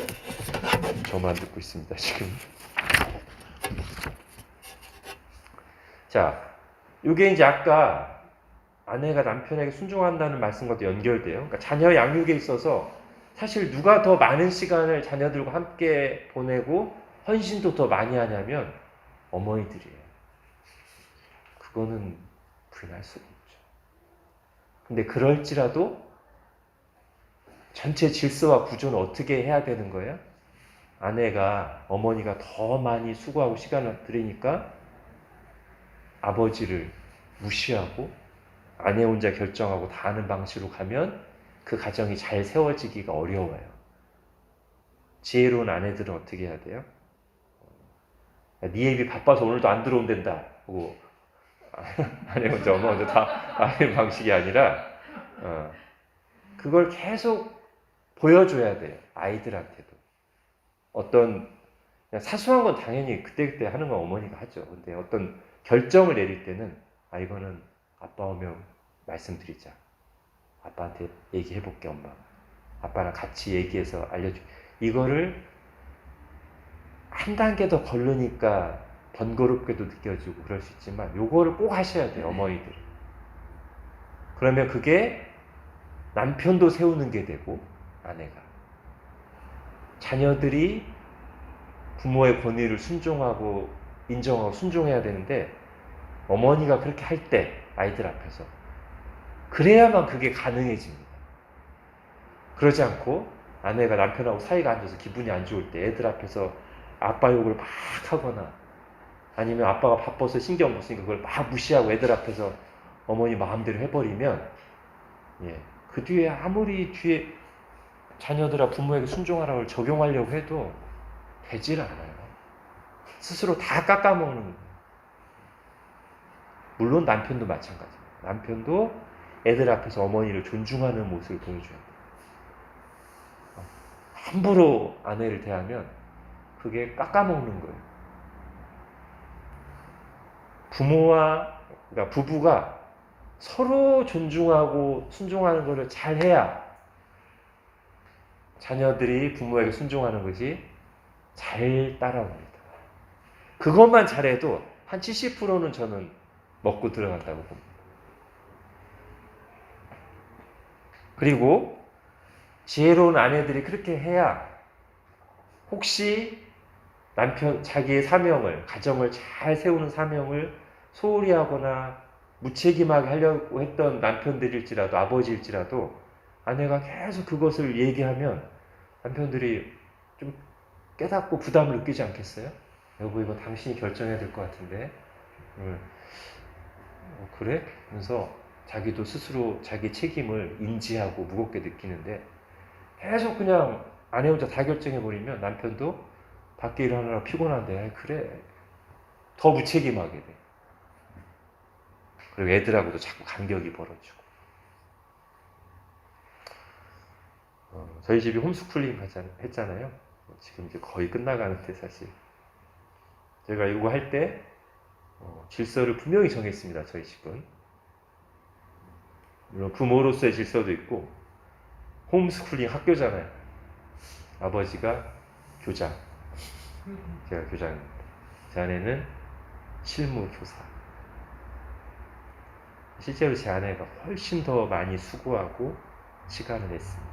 저만 듣고 있습니다, 지금. 자, 이게 이제 아까 아내가 남편에게 순종한다는 말씀과도 연결돼요. 그러니까 자녀 양육에 있어서 사실 누가 더 많은 시간을 자녀들과 함께 보내고 헌신도 더 많이 하냐면 어머니들이에요. 그거는 부인할 수가 없죠. 근데 그럴지라도 전체 질서와 구조는 어떻게 해야 되는 거예요? 아내가, 어머니가 더 많이 수고하고 시간을 들이니까 아버지를 무시하고 아내 혼자 결정하고 다 하는 방식으로 가면 그 가정이 잘 세워지기가 어려워요. 지혜로운 아내들은 어떻게 해야 돼요? 네 애비 바빠서 오늘도 안 들어온댄다. 하고 아내 혼자 엄마 혼자 다 하는 방식이 아니라 그걸 계속 보여줘야 돼요. 아이들한테도. 어떤 그냥 사소한 건 당연히 그때그때 하는 건 어머니가 하죠. 근데 어떤 결정을 내릴 때는 이거는 아빠 오면 말씀드리자. 아빠한테 얘기해볼게 엄마. 아빠랑 같이 얘기해서 알려줘. 이거를 한 단계 더 걸르니까 번거롭게도 느껴지고 그럴 수 있지만 요거를 꼭 하셔야 돼요. 어머니들. 그러면 그게 남편도 세우는 게 되고 아내가. 자녀들이 부모의 권위를 순종하고 인정하고 순종해야 되는데 어머니가 그렇게 할 때 아이들 앞에서 그래야만 그게 가능해집니다. 그러지 않고 아내가 남편하고 사이가 안 좋아서 기분이 안 좋을 때 애들 앞에서 아빠 욕을 막 하거나 아니면 아빠가 바빠서 신경 못 쓰니까 그걸 막 무시하고 애들 앞에서 어머니 마음대로 해버리면 그 뒤에 아무리 뒤에 자녀들아 부모에게 순종하라고 적용하려고 해도 되질 않아요. 스스로 다 깎아먹는 거예요. 물론 남편도 마찬가지예요. 남편도 애들 앞에서 어머니를 존중하는 모습을 보여줘야 돼요. 함부로 아내를 대하면 그게 깎아먹는 거예요. 그러니까 부부가 서로 존중하고 순종하는 것을 잘해야 자녀들이 부모에게 순종하는 것이 잘 따라옵니다. 그것만 잘해도 한 70%는 저는 먹고 들어간다고 봅니다. 그리고 지혜로운 아내들이 그렇게 해야 혹시 자기의 사명을, 가정을 잘 세우는 사명을 소홀히 하거나 무책임하게 하려고 했던 남편들일지라도 아버지일지라도 아내가 계속 그것을 얘기하면 남편들이 좀 깨닫고 부담을 느끼지 않겠어요? 여보 이거 당신이 결정해야 될 것 같은데 그래? 하면서 자기도 스스로 자기 책임을 인지하고 무겁게 느끼는데 계속 그냥 아내 혼자 다 결정해버리면 남편도 밖에 일하느라 피곤한데 그래 더 무책임하게 돼. 그리고 애들하고도 자꾸 간격이 벌어지고 저희 집이 홈스쿨링 했잖아요. 지금 이제 거의 끝나가는데 사실 제가 이거 할 때 질서를 분명히 정했습니다. 저희 집은 물론 부모로서의 질서도 있고 홈스쿨링 학교잖아요. 아버지가 교장, 제가 교장입니다. 제 아내는 실무교사. 실제로 제 아내가 훨씬 더 많이 수고하고 시간을 냈습니다.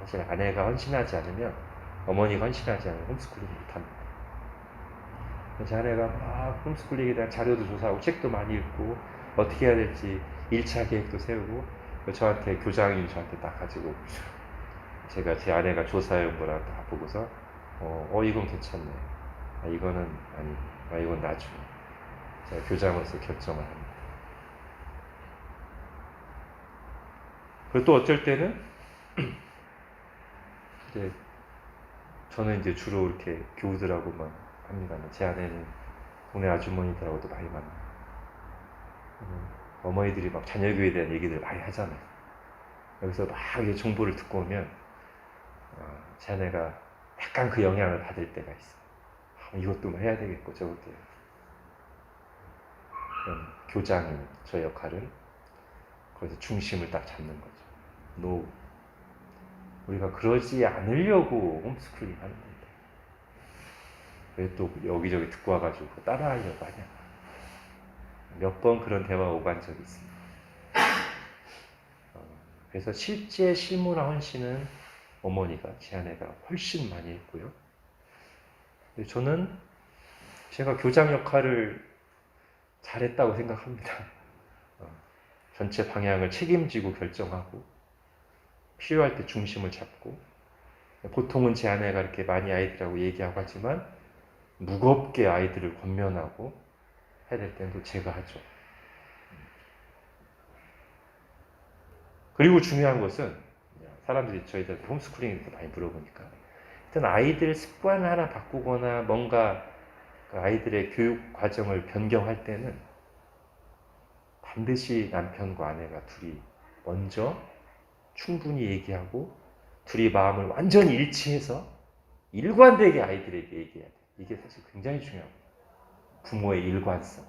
사실 아내가 헌신하지 않으면 어머니가 헌신하지 않으면 홈스쿨링 못합니다. 제 아내가 막 홈스쿨링에 대한 자료도 조사하고 책도 많이 읽고 어떻게 해야 될지 1차 계획도 세우고 저한테 교장인 저한테 딱 가지고 제가 제 아내가 조사해온 거랑 다 보고서 이건 괜찮네. 이거는 아니. 이건 나중에. 제가 교장으로서 결정을 합니다. 그리고 또 어쩔 때는 이제 저는 이제 주로 이렇게 교우들하고만 합니다. 제 아내는 동네 아주머니들하고도 많이 만나요. 어머니들이 막 자녀교육에 대한 얘기들 많이 하잖아요. 여기서 막 정보를 듣고 오면 제 아내가 약간 그 영향을 받을 때가 있어요. 이것도 뭐 해야 되겠고 저것도 해야 그런 교장인 저 역할은 거기서 중심을 딱 잡는 거죠. 우리가 그러지 않으려고 홈스쿨링 하는 건데 왜 또 여기저기 듣고 와가지고 따라하려고 하냐. 몇 번 그런 대화가 오간 적이 있습니다. 그래서 실제 실무나 헌신은 어머니가, 제 아내가 훨씬 많이 했고요. 저는 제가 교장 역할을 잘했다고 생각합니다. 전체 방향을 책임지고 결정하고 필요할 때 중심을 잡고 보통은 제 아내가 이렇게 많이 아이들하고 얘기하고 하지만 무겁게 아이들을 권면하고 해야 될 때는 또 제가 하죠. 그리고 중요한 것은 사람들이 저희들한테 홈스쿨링 이렇게 많이 물어보니까 일단 아이들 습관을 하나 바꾸거나 뭔가 아이들의 교육 과정을 변경할 때는 반드시 남편과 아내가 둘이 먼저 충분히 얘기하고 둘이 마음을 완전히 일치해서 일관되게 아이들에게 얘기해야 돼. 이게 사실 굉장히 중요합니다. 부모의 일관성.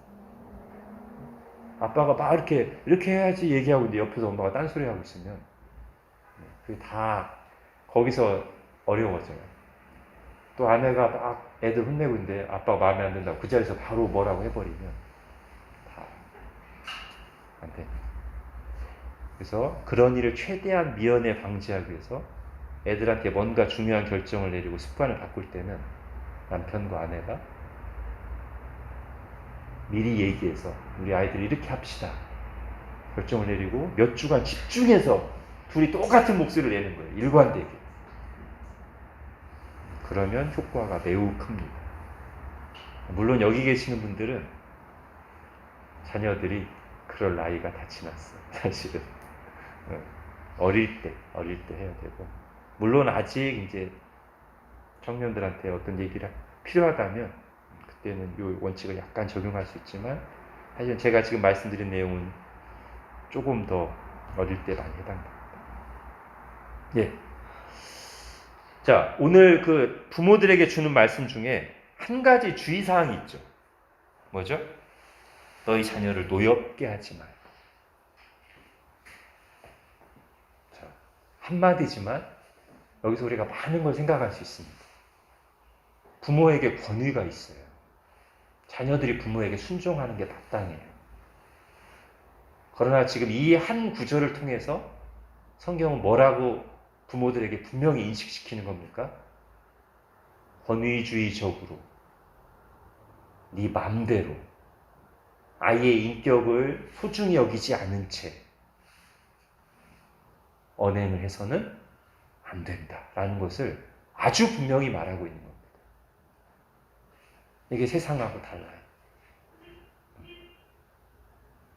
아빠가 막 이렇게 해야지 얘기하고 있는데 옆에서 엄마가 딴소리 하고 있으면 그게 다 거기서 어려워져요. 또 아내가 막 애들 혼내고 있는데 아빠가 마음에 안 든다고 그 자리에서 바로 뭐라고 해버리면 다 안 됩니다. 그래서 그런 일을 최대한 미연에 방지하기 위해서 애들한테 뭔가 중요한 결정을 내리고 습관을 바꿀 때는 남편과 아내가 미리 얘기해서 우리 아이들이 이렇게 합시다 결정을 내리고 몇 주간 집중해서 둘이 똑같은 목소리를 내는 거예요. 일관되게. 그러면 효과가 매우 큽니다. 물론 여기 계시는 분들은 자녀들이 그럴 나이가 다 지났어요. 사실은 어릴 때 해야 되고, 물론 아직 이제 청년들한테 어떤 얘기를 필요하다면 그때는 이 원칙을 약간 적용할 수 있지만, 사실 제가 지금 말씀드린 내용은 조금 더 어릴 때 많이 해당됩니다. 예. 자, 오늘 그 부모들에게 주는 말씀 중에 한 가지 주의사항이 있죠. 뭐죠? 너희 자녀를 노엽게 하지 말고. 자, 한마디지만 여기서 우리가 많은 걸 생각할 수 있습니다. 부모에게 권위가 있어요. 자녀들이 부모에게 순종하는 게 마땅해요. 그러나 지금 이 한 구절을 통해서 성경은 뭐라고 부모들에게 분명히 인식시키는 겁니까? 권위주의적으로, 네 맘대로, 아이의 인격을 소중히 여기지 않은 채 언행을 해서는 안 된다라는 것을 아주 분명히 말하고 있는 겁니다. 이게 세상하고 달라요.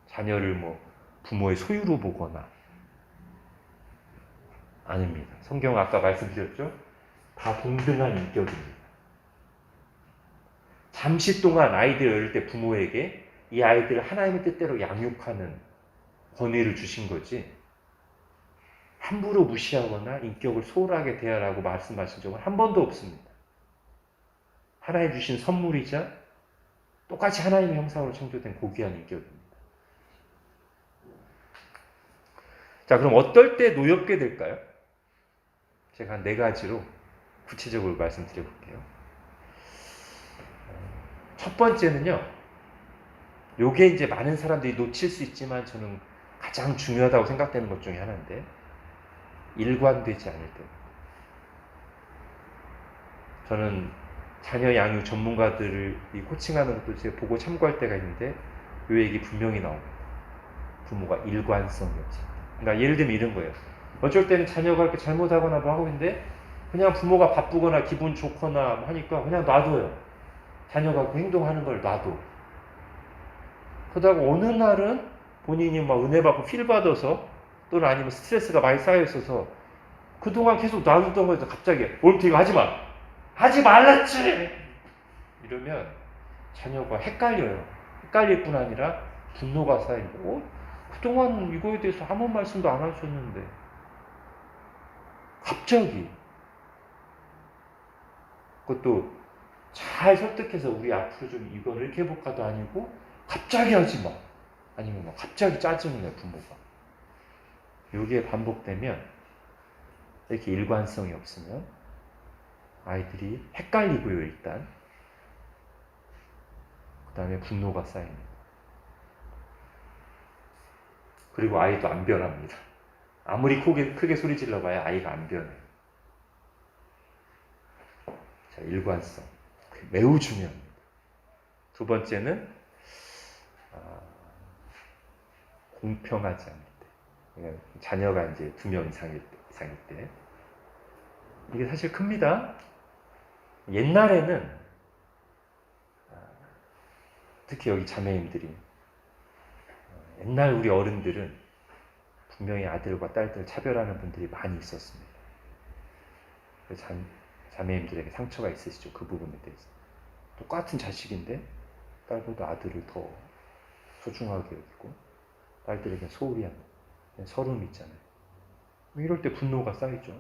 자녀를 부모의 소유로 보거나 아닙니다. 성경은 아까 말씀드렸죠? 다 동등한 인격입니다. 잠시 동안 아이들 어릴 때 부모에게 이 아이들을 하나님의 뜻대로 양육하는 권위를 주신 거지, 함부로 무시하거나 인격을 소홀하게 대하라고 말씀하신 적은 한 번도 없습니다. 하나님 주신 선물이자 똑같이 하나님의 형상으로 창조된 고귀한 인격입니다. 자, 그럼 어떨 때 노엽게 될까요? 제가 한 4가지로 구체적으로 말씀드려 볼게요. 첫 번째는요, 요게 이제 많은 사람들이 놓칠 수 있지만 저는 가장 중요하다고 생각되는 것 중에 하나인데, 일관되지 않을 때. 저는 자녀 양육 전문가들을 코칭하는 것도 제가 보고 참고할 때가 있는데, 요 얘기 분명히 나옵니다. 부모가 일관성이 없습니다. 그러니까 예를 들면 이런 거예요. 어쩔 때는 자녀가 이렇게 잘못하거나 하고 있는데 그냥 부모가 바쁘거나 기분 좋거나 하니까 그냥 놔둬요. 자녀가 그 행동하는 걸 놔둬. 그러다가 어느 날은 본인이 은혜 받고 필 받아서, 또는 아니면 스트레스가 많이 쌓여 있어서 그동안 계속 놔두던 거에서 갑자기 올테이가 하지 마! 하지 말랬지! 이러면 자녀가 헷갈려요. 헷갈릴 뿐 아니라 분노가 쌓이고, 그동안 이거에 대해서 아무 말씀도 안 하셨는데 갑자기, 그것도 잘 설득해서 우리 앞으로 좀 이걸 이렇게 해볼까도 아니고 갑자기 하지 마, 아니면 갑자기 짜증을 내 부모가. 이게 반복되면, 이렇게 일관성이 없으면 아이들이 헷갈리고요, 일단. 그 다음에 분노가 쌓입니다. 그리고 아이도 안 변합니다. 아무리 크게 소리 질러봐야 아이가 안 변해요. 자, 일관성. 매우 중요합니다. 두 번째는 공평하지 않을 때. 자녀가 이제 2명 이상일 때. 이게 사실 큽니다. 옛날에는, 특히 여기 자매님들이, 옛날 우리 어른들은 분명히 아들과 딸들 차별하는 분들이 많이 있었습니다. 자매님들에게 상처가 있으시죠, 그 부분에 대해서. 똑같은 자식인데 딸보다 아들을 더 소중하게 여기고 딸들에게 소홀히 하는 서름이 있잖아요. 이럴 때 분노가 쌓이죠.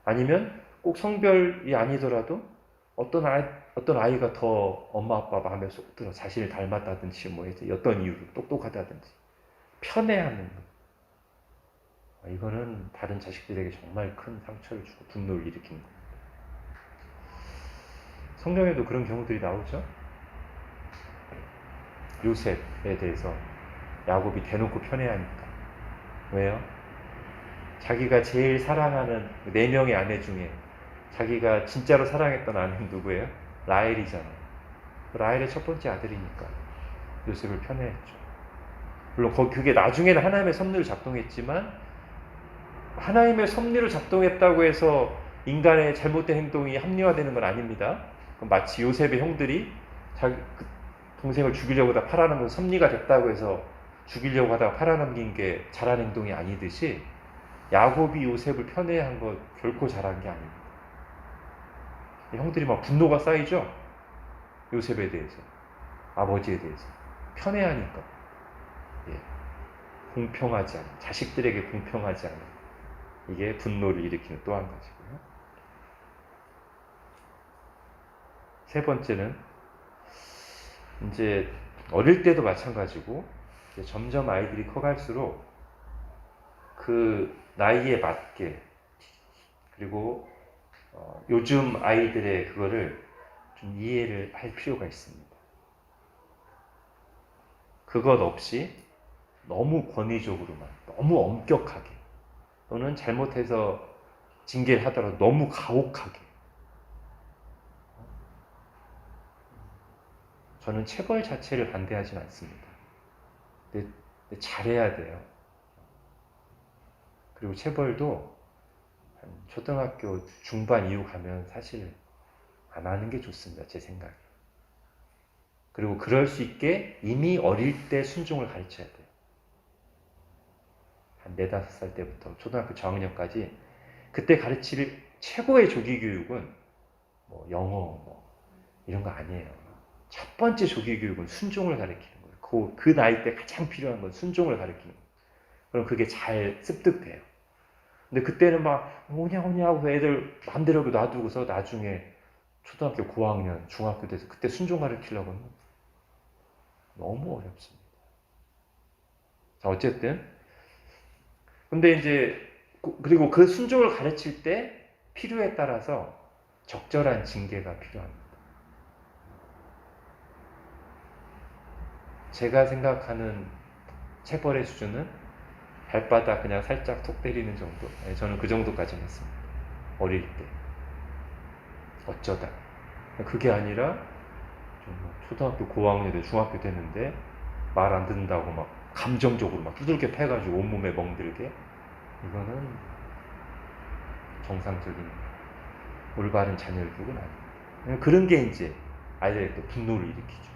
아니면 꼭 성별이 아니더라도 어떤 아이가 더 엄마 아빠 마음에 쏙 들어 자신을 닮았다든지 어떤 이유로 똑똑하다든지 편애하는 거. 이거는 다른 자식들에게 정말 큰 상처를 주고 분노를 일으키는 겁니다. 성경에도 그런 경우들이 나오죠. 요셉에 대해서 야곱이 대놓고 편애하니까. 왜요? 자기가 제일 사랑하는 4명의 아내 중에 자기가 진짜로 사랑했던 아내는 누구예요? 라헬이잖아요. 라헬의 첫 번째 아들이니까 요셉을 편애했죠. 물론 그게 나중에는 하나님의 섭리를 작동했지만, 하나님의 섭리를 작동했다고 해서 인간의 잘못된 행동이 합리화되는 건 아닙니다. 마치 요셉의 형들이 자기 동생을 죽이려고 다 팔아넘겨서 섭리가 됐다고 해서 죽이려고 하다가 팔아넘긴 게 잘한 행동이 아니듯이 야곱이 요셉을 편애한 거 결코 잘한 게 아닙니다. 형들이 막 분노가 쌓이죠? 요셉에 대해서, 아버지에 대해서. 편애하니까. 예. 공평하지 않은, 자식들에게 공평하지 않은, 이게 분노를 일으키는 또 한 가지고요. 세 번째는, 이제 어릴 때도 마찬가지고, 이제 점점 아이들이 커갈수록 그 나이에 맞게, 그리고 요즘 아이들의 그거를 좀 이해를 할 필요가 있습니다. 그것 없이 너무 권위적으로만, 너무 엄격하게, 또는 잘못해서 징계를 하더라도 너무 가혹하게. 저는 체벌 자체를 반대하진 않습니다. 근데 잘해야 돼요. 그리고 체벌도 한 초등학교 중반 이후 가면 사실 안 하는 게 좋습니다. 제 생각에. 그리고 그럴 수 있게 이미 어릴 때 순종을 가르쳐야 돼요. 한 4, 5살 때부터 초등학교 저학년까지 그때 가르칠 최고의 조기 교육은 뭐 영어 뭐 이런 거 아니에요. 첫 번째 조기 교육은 순종을 가르치는 거예요. 그 나이 때 가장 필요한 건 순종을 가르치는 거예요. 그럼 그게 잘 습득돼요. 근데 그때는 막 오냐 하고 애들 마음대로 놔두고서 나중에 초등학교 고학년, 중학교 돼서 그때 순종 가르치려고 하면 너무 어렵습니다. 자, 어쨌든 근데 이제 그리고 그 순종을 가르칠 때 필요에 따라서 적절한 징계가 필요합니다. 제가 생각하는 체벌의 수준은 발바닥 그냥 살짝 톡 때리는 정도. 저는 그 정도까지는 했습니다. 어릴 때. 어쩌다. 그게 아니라 좀 초등학교 고학년 때 중학교 됐는데 말 안 듣는다고 막 감정적으로 막 두들겨 패가지고 온몸에 멍들게. 이거는 정상적인 올바른 자녀 교육은 아니에요. 그런 게 이제 아이들에게 분노를 일으키죠.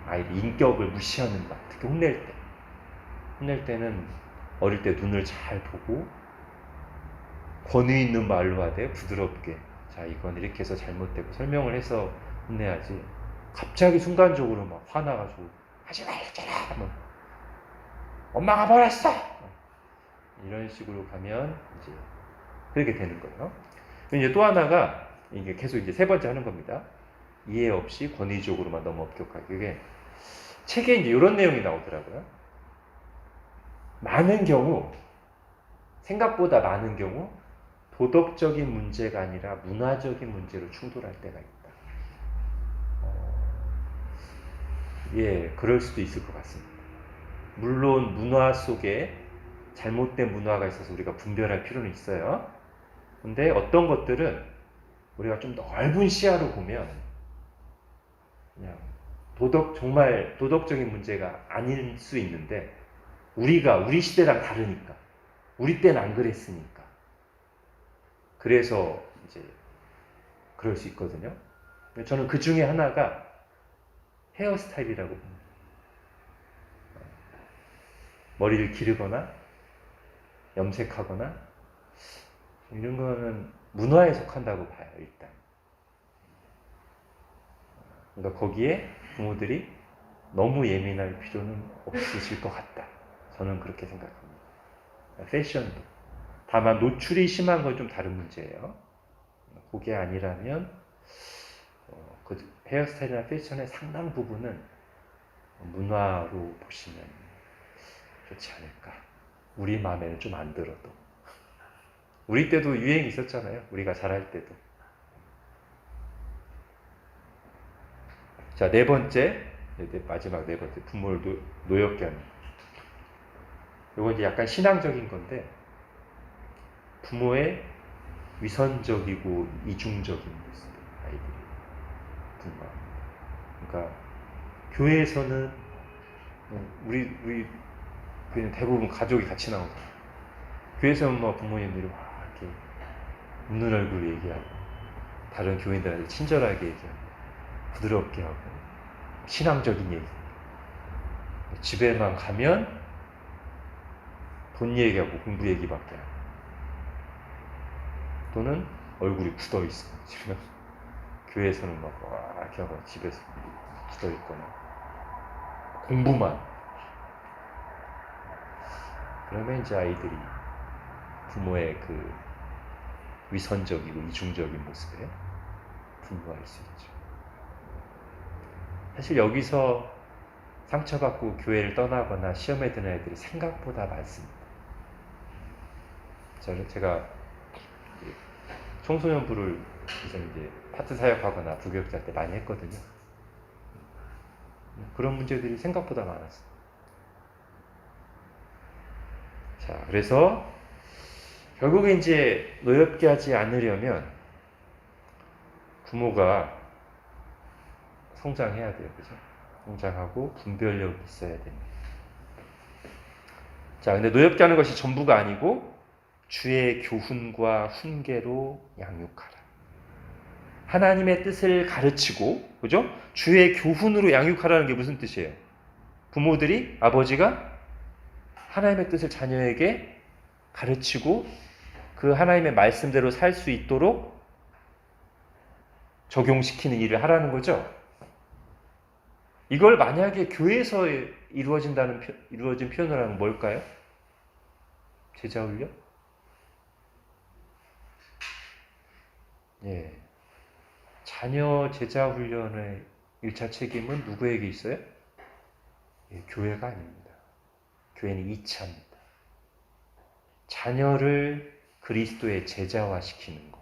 아이들 인격을 무시하는 말, 특히 혼낼 때. 혼낼 때는 어릴 때 눈을 잘 보고 권위 있는 말로 하되 부드럽게 자 이건 이렇게 해서 잘못되고 설명을 해서 혼내야지 갑자기 순간적으로 막 화나가지고 하지 말랬잖아 뭐, 엄마가 버렸어 이런 식으로 가면 이제 그렇게 되는 거예요. 이제 또 하나가 이게 계속 이제 세 번째 하는 겁니다. 이해 없이 권위적으로만 너무 엄격하게. 이게 책에 이제 이런 내용이 나오더라고요. 많은 경우, 생각보다 많은 경우 도덕적인 문제가 아니라 문화적인 문제로 충돌할 때가 있다. 예, 그럴 수도 있을 것 같습니다. 물론 문화 속에 잘못된 문화가 있어서 우리가 분별할 필요는 있어요. 근데 어떤 것들은 우리가 좀 넓은 시야로 보면 그냥 정말 도덕적인 문제가 아닐 수 있는데 우리 시대랑 다르니까 우리 때는 안 그랬으니까 그래서 이제 그럴 수 있거든요. 저는 그 중에 하나가 헤어스타일이라고 봅니다. 머리를 기르거나 염색하거나 이런 거는 문화에 속한다고 봐요. 일단 그러니까 거기에 부모들이 너무 예민할 필요는 없으실 것 같다. 저는 그렇게 생각합니다. 패션도. 다만 노출이 심한 건 좀 다른 문제예요. 그게 아니라면 그 헤어스타일이나 패션의 상당 부분은 문화로 보시면 좋지 않을까. 우리 마음에는 좀 안 들어도. 우리 때도 유행이 있었잖아요. 우리가 잘할 때도. 자, 네 번째. 마지막 네 번째. 부모를 노엽게 하는. 이건 이제 약간 신앙적인 건데 부모의 위선적이고 이중적인 모습, 아이들이 부모가. 그러니까 교회에서는 우리 그냥 대부분 가족이 같이 나오잖아요. 교회에서는 뭐 부모님들이 와 이렇게 웃는 얼굴로 얘기하고 다른 교인들한테 친절하게 얘기하고 부드럽게 하고 신앙적인 얘기. 집에만 가면 돈 얘기하고 공부 얘기밖에 안 하고 또는 얼굴이 굳어 있어. 지금 교회에서는 막 이렇게 하고 집에서 굳어 있거나 공부만. 그러면 이제 아이들이 부모의 그 위선적이고 이중적인 모습에 분노할 수 있죠. 사실 여기서 상처받고 교회를 떠나거나 시험에 드는 애들이 생각보다 많습니다. 제가 청소년부를 이제 파트 사역하거나 부교육자 때 많이 했거든요. 그런 문제들이 생각보다 많았어요. 자, 그래서 결국에 이제 노엽게 하지 않으려면 부모가 성장해야 돼요. 그죠? 성장하고 분별력이 있어야 됩니다. 자, 근데 노엽게 하는 것이 전부가 아니고 주의 교훈과 훈계로 양육하라. 하나님의 뜻을 가르치고, 그죠? 주의 교훈으로 양육하라는 게 무슨 뜻이에요? 부모들이, 아버지가 하나님의 뜻을 자녀에게 가르치고 그 하나님의 말씀대로 살 수 있도록 적용시키는 일을 하라는 거죠. 이걸 만약에 교회에서 이루어진 표현을 하면 뭘까요? 제자훈련? 예. 자녀 제자훈련의 1차 책임은 누구에게 있어요? 예, 교회가 아닙니다. 교회는 2차입니다. 자녀를 그리스도의 제자화시키는 것.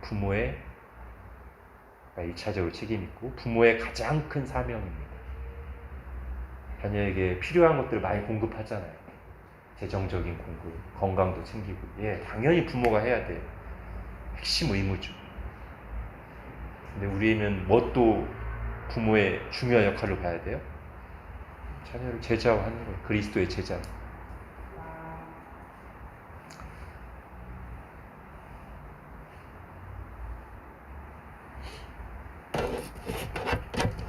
부모의 1차적으로 책임이 있고 부모의 가장 큰 사명입니다. 자녀에게 필요한 것들을 많이 공급하잖아요. 재정적인 공급, 건강도 챙기고. 예, 당연히 부모가 해야 돼요. 핵심 의무죠. 근데 우리는 뭣도 부모의 중요한 역할을 봐야 돼요? 자녀를 제자화하는 거예요. 그리스도의 제자.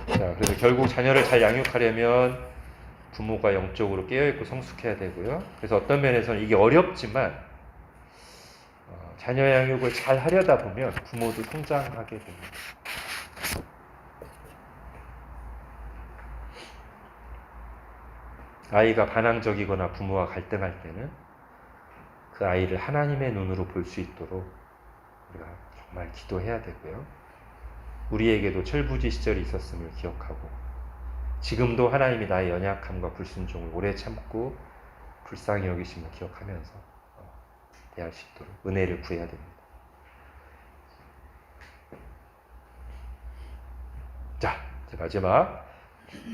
자, 그래서 결국 자녀를 잘 양육하려면 부모가 영적으로 깨어있고 성숙해야 되고요. 그래서 어떤 면에서는 이게 어렵지만 자녀 양육을 잘 하려다 보면 부모도 성장하게 됩니다. 아이가 반항적이거나 부모와 갈등할 때는 그 아이를 하나님의 눈으로 볼 수 있도록 우리가 정말 기도해야 되고요. 우리에게도 철부지 시절이 있었음을 기억하고 지금도 하나님이 나의 연약함과 불순종을 오래 참고 불쌍히 여기심을 기억하면서 대할 수 있도록 은혜를 구해야 됩니다. 자, 이제 마지막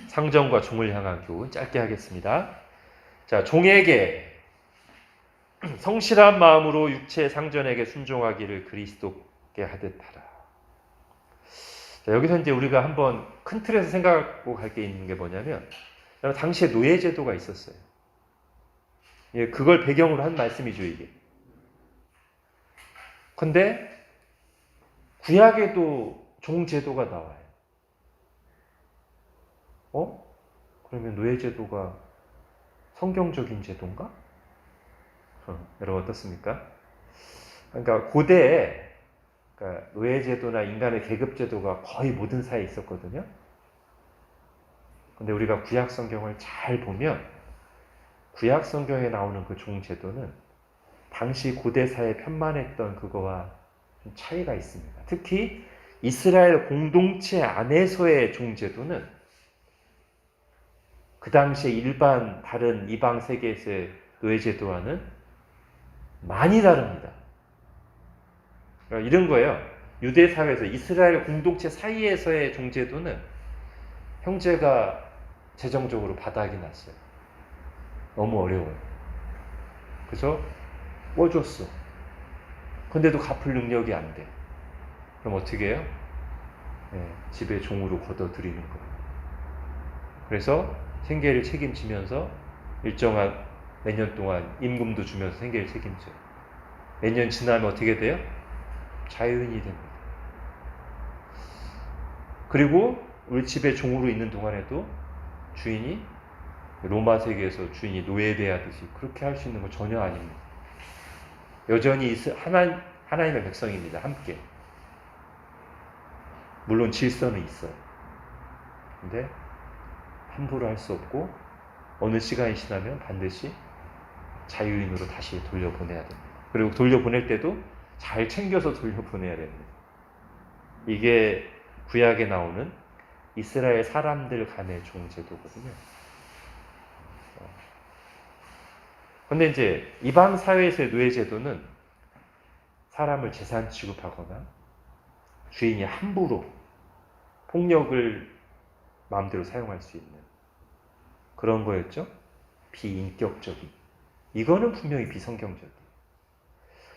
상정과 종을 향한 교훈 짧게 하겠습니다. 자, 종에게 성실한 마음으로 육체 상전에게 순종하기를 그리스도께 하듯 하라. 자, 여기서 이제 우리가 한번 큰 틀에서 생각하고 갈 게 있는 게 뭐냐면 당시에 노예제도가 있었어요. 예, 그걸 배경으로 한 말씀이죠, 이게. 근데 구약에도 종제도가 나와요. 그러면 노예제도가 성경적인 제도인가? 여러분 어떻습니까? 그러니까 고대에 그러니까 노예제도나 인간의 계급제도가 거의 모든 사회에 있었거든요. 근데 우리가 구약 성경을 잘 보면 구약 성경에 나오는 그 종제도는 당시 고대 사회에 편만했던 그거와 좀 차이가 있습니다. 특히 이스라엘 공동체 안에서의 종제도는 그 당시에 일반 다른 이방 세계에서의 노예제도와는 많이 다릅니다. 그러니까 이런 거예요. 유대 사회에서 이스라엘 공동체 사이에서의 종제도는 형제가 재정적으로 바닥이 났어요. 너무 어려워요. 그래서 꿔줬어. 근데도 갚을 능력이 안 돼. 그럼 어떻게 해요? 집에 종으로 걷어들이는 거예요. 그래서 생계를 책임지면서 일정한 몇 년 동안 임금도 주면서 생계를 책임져요. 몇 년 지나면 어떻게 돼요? 자유인이 됩니다. 그리고 우리 집에 종으로 있는 동안에도 주인이 로마 세계에서 주인이 노예대하듯이 그렇게 할 수 있는 거 전혀 아닙니다. 여전히 하나님의 백성입니다. 함께. 물론 질서는 있어요. 근데 함부로 할 수 없고 어느 시간이 지나면 반드시 자유인으로 다시 돌려보내야 됩니다. 그리고 돌려보낼 때도 잘 챙겨서 돌려보내야 됩니다. 이게 구약에 나오는 이스라엘 사람들 간의 종제도거든요. 근데 이제 이방 사회에서의 노예제도는 사람을 재산 취급하거나 주인이 함부로 폭력을 마음대로 사용할 수 있는 그런 거였죠. 비인격적인. 이거는 분명히 비성경적이에요.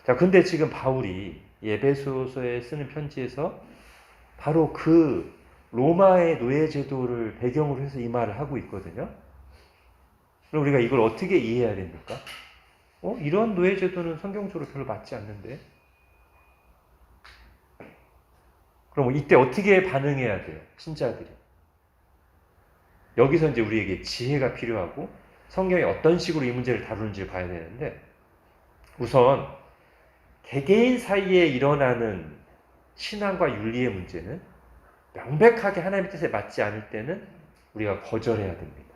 자, 근데 지금 바울이 에베소서에 쓰는 편지에서 바로 그 로마의 노예제도를 배경으로 해서 이 말을 하고 있거든요. 그럼 우리가 이걸 어떻게 이해해야 됩니까? 이런 노예제도는 성경적으로 별로 맞지 않는데? 그럼 이때 어떻게 반응해야 돼요? 신자들이. 여기서 이제 우리에게 지혜가 필요하고 성경이 어떤 식으로 이 문제를 다루는지를 봐야 되는데, 우선 개개인 사이에 일어나는 신앙과 윤리의 문제는 명백하게 하나님의 뜻에 맞지 않을 때는 우리가 거절해야 됩니다.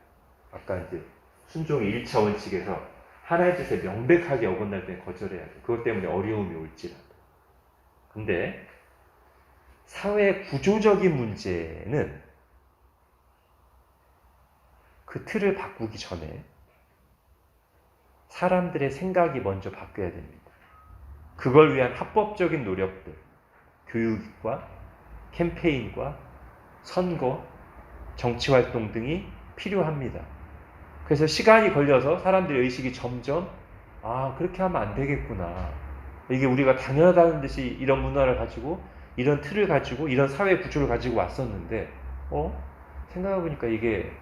아까 이제 순종의 1차 원칙에서 하나님의 뜻에 명백하게 어긋날 때는 거절해야 돼요. 그것 때문에 어려움이 올지라도. 근데 사회 구조적인 문제는 그 틀을 바꾸기 전에 사람들의 생각이 먼저 바뀌어야 됩니다. 그걸 위한 합법적인 노력들, 교육과 캠페인과 선거, 정치활동 등이 필요합니다. 그래서 시간이 걸려서 사람들의 의식이 점점 그렇게 하면 안 되겠구나. 이게 우리가 당연하다는 듯이 이런 문화를 가지고 이런 틀을 가지고 이런 사회 구조를 가지고 왔었는데 생각해보니까 이게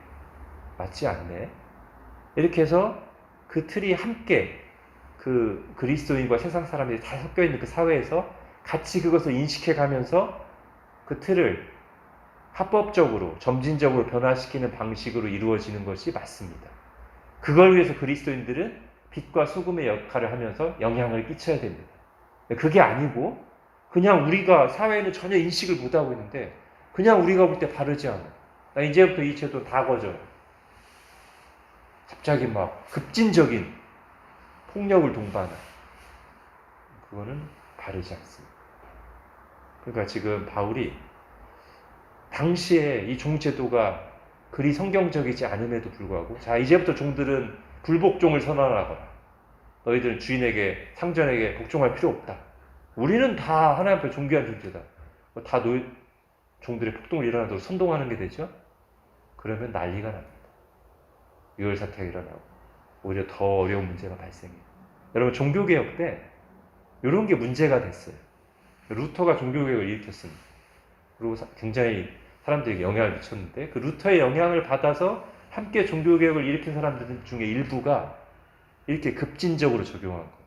맞지 않네. 이렇게 해서 그 틀이 함께 그 그리스도인과 세상 사람들이 다 섞여있는 그 사회에서 같이 그것을 인식해가면서 그 틀을 합법적으로 점진적으로 변화시키는 방식으로 이루어지는 것이 맞습니다. 그걸 위해서 그리스도인들은 빛과 소금의 역할을 하면서 영향을 끼쳐야 됩니다. 그게 아니고 그냥 우리가 사회는 전혀 인식을 못하고 있는데 그냥 우리가 볼 때 바르지 않아. 나 이제부터 이 제도 다 거절. 갑자기 막 급진적인 폭력을 동반한. 그거는 바르지 않습니다. 그러니까 지금 바울이 당시에 이 종제도가 그리 성경적이지 않음에도 불구하고 자 이제부터 종들은 불복종을 선언하거라. 너희들은 주인에게 상전에게 복종할 필요 없다. 우리는 다 하나님 앞에 존귀한 존재다. 다 종들의 폭동을 일어나도 선동하는 게 되죠. 그러면 난리가 납니다. 유혈 사태가 일어나고 오히려 더 어려운 문제가 발생해요. 여러분 종교개혁 때 이런 게 문제가 됐어요. 루터가 종교개혁을 일으켰습니다. 그리고 굉장히 사람들에게 영향을 미쳤는데 그 루터의 영향을 받아서 함께 종교개혁을 일으킨 사람들 중에 일부가 이렇게 급진적으로 적용한 거예요.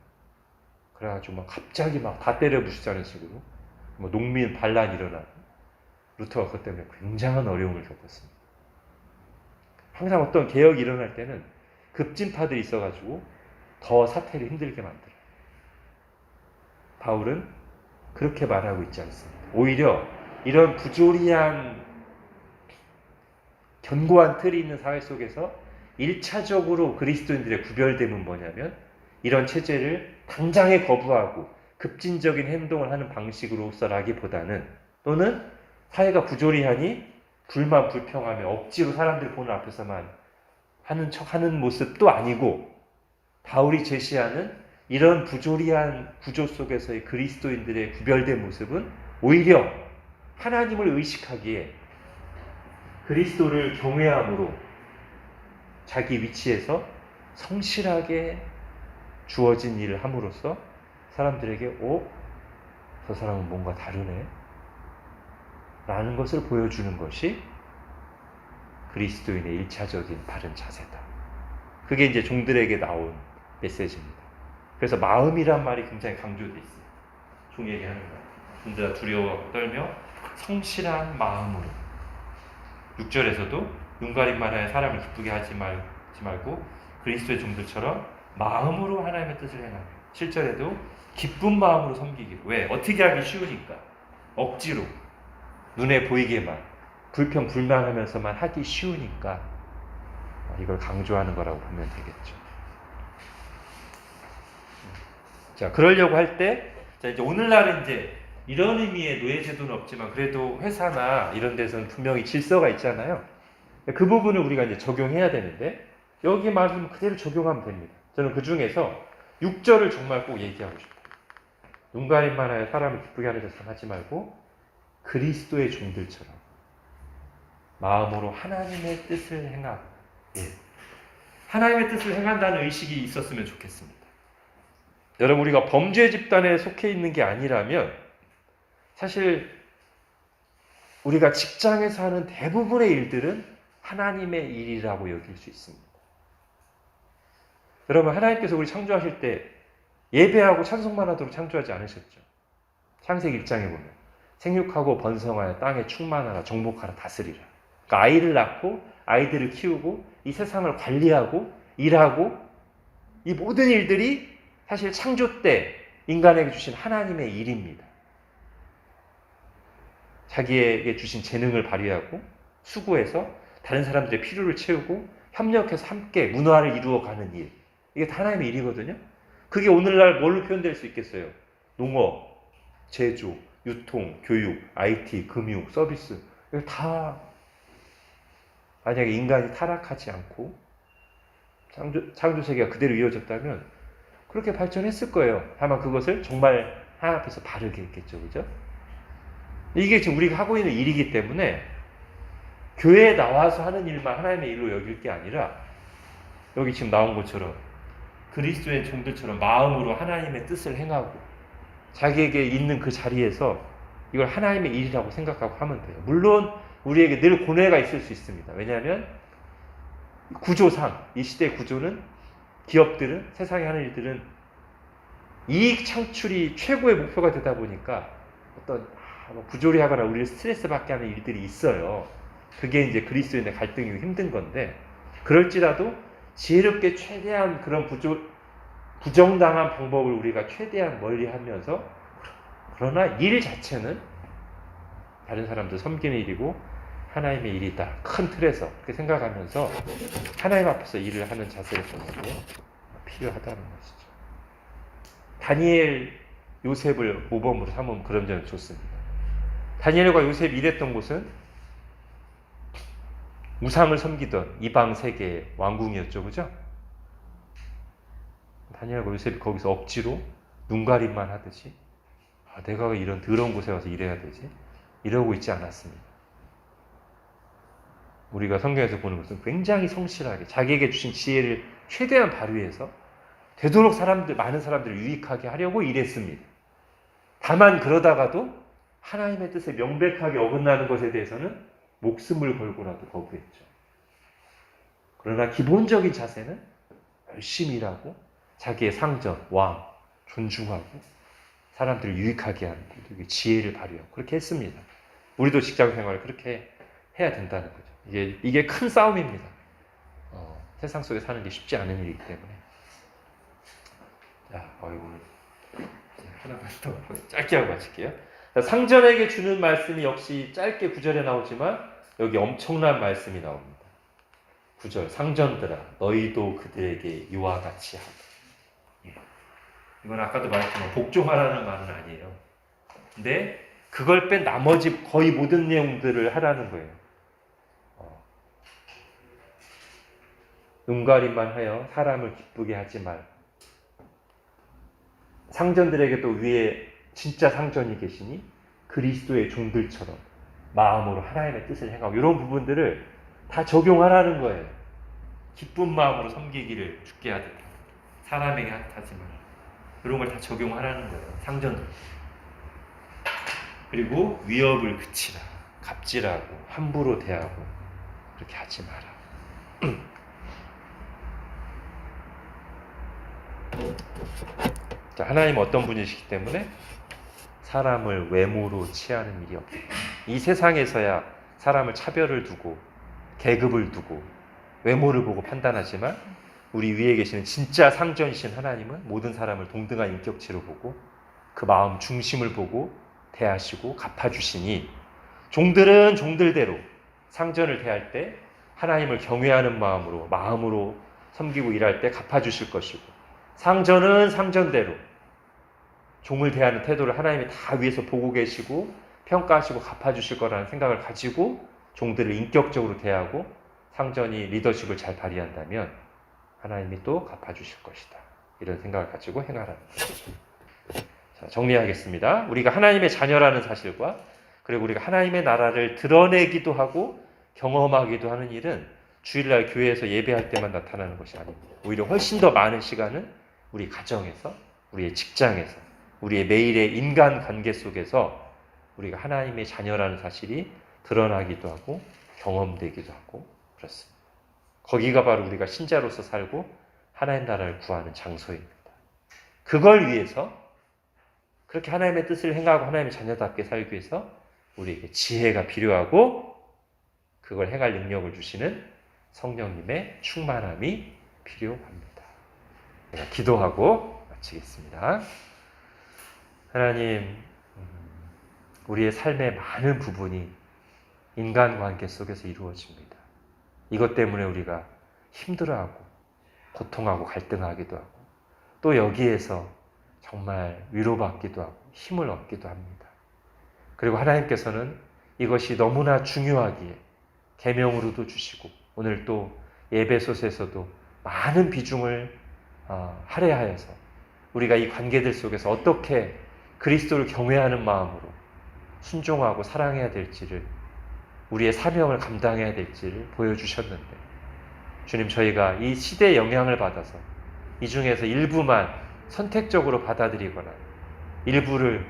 그래가지고 막 갑자기 막 다 때려 부수자는 식으로 뭐 농민 반란이 일어나고 루터가 그것 때문에 굉장한 어려움을 겪었습니다. 항상 어떤 개혁이 일어날 때는 급진파들이 있어가지고 더 사태를 힘들게 만들어요. 바울은 그렇게 말하고 있지 않습니다. 오히려 이런 부조리한 견고한 틀이 있는 사회 속에서 1차적으로 그리스도인들의 구별됨은 뭐냐면 이런 체제를 당장에 거부하고 급진적인 행동을 하는 방식으로서라기보다는 또는 사회가 부조리하니 불만 불평하며 억지로 사람들 보는 앞에서만 하는 척하는 모습도 아니고 바울이 제시하는 이런 부조리한 구조 속에서의 그리스도인들의 구별된 모습은 오히려 하나님을 의식하기에 그리스도를 경외함으로 자기 위치에서 성실하게 주어진 일을 함으로써 사람들에게 저 사람은 뭔가 다르네 라는 것을 보여주는 것이 그리스도인의 1차적인 바른 자세다. 그게 이제 종들에게 나온 메시지입니다. 그래서 마음이란 말이 굉장히 강조돼 있어요. 종에게 하는 거. 존재가 두려워 떨며 성실한 마음으로. 6절에서도 눈 가림만 하여 사람을 기쁘게 하지 말고 그리스도의 종들처럼 마음으로 하나님의 뜻을 행하며. 7절에도 기쁜 마음으로 섬기기로. 왜? 어떻게 하기 쉬우니까. 억지로 눈에 보이게만 불평불만하면서만 하기 쉬우니까 이걸 강조하는 거라고 보면 되겠죠. 자, 그러려고 할 때, 자, 이제 오늘날은 이제 이런 의미의 노예제도는 없지만 그래도 회사나 이런 데서는 분명히 질서가 있잖아요. 그 부분을 우리가 이제 적용해야 되는데 여기 말씀 그대로 적용하면 됩니다. 저는 그 중에서 6절을 정말 꼭 얘기하고 싶어요. 눈 가림만 하여 사람을 기쁘게 하는 것을 하지 말고 그리스도의 종들처럼 마음으로 하나님의 뜻을 행하고. 예. 하나님의 뜻을 행한다는 의식이 있었으면 좋겠습니다. 여러분, 우리가 범죄 집단에 속해 있는 게 아니라면 사실 우리가 직장에서 하는 대부분의 일들은 하나님의 일이라고 여길 수 있습니다. 여러분, 하나님께서 우리 창조하실 때 예배하고 찬송만 하도록 창조하지 않으셨죠. 창세기 1장에 보면 생육하고 번성하여 땅에 충만하라 정복하라 다스리라. 그러니까 아이를 낳고 아이들을 키우고 이 세상을 관리하고 일하고 이 모든 일들이 사실 창조 때 인간에게 주신 하나님의 일입니다. 자기에게 주신 재능을 발휘하고 수고해서 다른 사람들의 필요를 채우고 협력해서 함께 문화를 이루어가는 일. 이게 다 하나님의 일이거든요. 그게 오늘날 뭘로 표현될 수 있겠어요? 농업, 제조, 유통, 교육, IT, 금융, 서비스. 이거 다 만약에 인간이 타락하지 않고 창조 세계가 그대로 이어졌다면 그렇게 발전했을 거예요. 다만 그것을 정말 하나님 앞에서 바르게 했겠죠. 그죠? 이게 지금 우리가 하고 있는 일이기 때문에 교회에 나와서 하는 일만 하나님의 일로 여길 게 아니라 여기 지금 나온 것처럼 그리스도의 종들처럼 마음으로 하나님의 뜻을 행하고 자기에게 있는 그 자리에서 이걸 하나님의 일이라고 생각하고 하면 돼요. 물론 우리에게 늘 고뇌가 있을 수 있습니다. 왜냐하면 구조상 이 시대의 구조는 기업들은 세상에 하는 일들은 이익 창출이 최고의 목표가 되다 보니까 어떤 부조리하거나 우리를 스트레스 받게 하는 일들이 있어요. 그게 이제 그리스도인의 갈등이고 힘든 건데 그럴지라도 지혜롭게 최대한 그런 부정당한 방법을 우리가 최대한 멀리하면서 그러나 일 자체는 다른 사람들 섬기는 일이고 하나님의 일이다. 큰 틀에서 그렇게 생각하면서 하나님 앞에서 일을 하는 자세를 보는 게 필요하다는 것이죠. 다니엘, 요셉을 모범으로 삼으면 그런 점은 좋습니다. 다니엘과 요셉이 일했던 곳은 우상을 섬기던 이방 세계의 왕궁이었죠. 그죠? 다니엘과 요셉이 거기서 억지로 눈가림만 하듯이 내가 왜 이런 더러운 곳에 와서 일해야 되지? 이러고 있지 않았습니다. 우리가 성경에서 보는 것은 굉장히 성실하게 자기에게 주신 지혜를 최대한 발휘해서 되도록 많은 사람들을 유익하게 하려고 일했습니다. 다만 그러다가도 하나님의 뜻에 명백하게 어긋나는 것에 대해서는 목숨을 걸고라도 거부했죠. 그러나 기본적인 자세는 열심히 일하고 자기의 상전, 왕, 존중하고 사람들을 유익하게 하는 지혜를 발휘하고 그렇게 했습니다. 우리도 직장 생활을 그렇게 해야 된다는 거죠. 이게 큰 싸움입니다. 세상 속에 사는 게 쉽지 않은 일이기 때문에. 자, 오늘 하나만 더 짧게 하고 마칠게요. 자, 상전에게 주는 말씀이 역시 짧게 9절에 나오지만 여기 엄청난 말씀이 나옵니다. 9절, 상전들아 너희도 그들에게 이와 같이 하라. 이건 아까도 말했지만 복종하라는 말은 아니에요. 근데 그걸 뺀 나머지 거의 모든 내용들을 하라는 거예요. 눈가림만 하여 사람을 기쁘게 하지 말. 상전들에게 또 위에 진짜 상전이 계시니 그리스도의 종들처럼 마음으로 하나님의 뜻을 행하고 이런 부분들을 다 적용하라는 거예요. 기쁜 마음으로 섬기기를 주께 하듯 사람에게 하지 마라. 이런 걸 다 적용하라는 거예요. 상전들. 그리고 위협을 그치라. 갑질하고 함부로 대하고 그렇게 하지 마라. 자, 하나님은 어떤 분이시기 때문에 사람을 외모로 취하는 일이 없습니다. 이 세상에서야 사람을 차별을 두고 계급을 두고 외모를 보고 판단하지만 우리 위에 계시는 진짜 상전이신 하나님은 모든 사람을 동등한 인격체로 보고 그 마음 중심을 보고 대하시고 갚아주시니 종들은 종들대로 상전을 대할 때 하나님을 경외하는 마음으로 섬기고 일할 때 갚아주실 것이고 상전은 상전대로 종을 대하는 태도를 하나님이 다 위에서 보고 계시고 평가하시고 갚아주실 거라는 생각을 가지고 종들을 인격적으로 대하고 상전이 리더십을 잘 발휘한다면 하나님이 또 갚아주실 것이다. 이런 생각을 가지고 행하라는 거죠. 자, 정리하겠습니다. 우리가 하나님의 자녀라는 사실과 그리고 우리가 하나님의 나라를 드러내기도 하고 경험하기도 하는 일은 주일날 교회에서 예배할 때만 나타나는 것이 아닙니다. 오히려 훨씬 더 많은 시간은 우리 가정에서, 우리의 직장에서, 우리의 매일의 인간관계 속에서 우리가 하나님의 자녀라는 사실이 드러나기도 하고 경험되기도 하고 그렇습니다. 거기가 바로 우리가 신자로서 살고 하나님 나라를 구하는 장소입니다. 그걸 위해서 그렇게 하나님의 뜻을 행하고 하나님의 자녀답게 살기 위해서 우리에게 지혜가 필요하고 그걸 행할 능력을 주시는 성령님의 충만함이 필요합니다. 제가 기도하고 마치겠습니다. 하나님, 우리의 삶의 많은 부분이 인간관계 속에서 이루어집니다. 이것 때문에 우리가 힘들어하고 고통하고 갈등하기도 하고 또 여기에서 정말 위로받기도 하고 힘을 얻기도 합니다. 그리고 하나님께서는 이것이 너무나 중요하기에 계명으로도 주시고 오늘 또 예배소에서도 많은 비중을 할애하여서 우리가 이 관계들 속에서 어떻게 그리스도를 경외하는 마음으로 순종하고 사랑해야 될지를 우리의 사명을 감당해야 될지를 보여주셨는데 주님 저희가 이 시대의 영향을 받아서 이 중에서 일부만 선택적으로 받아들이거나 일부를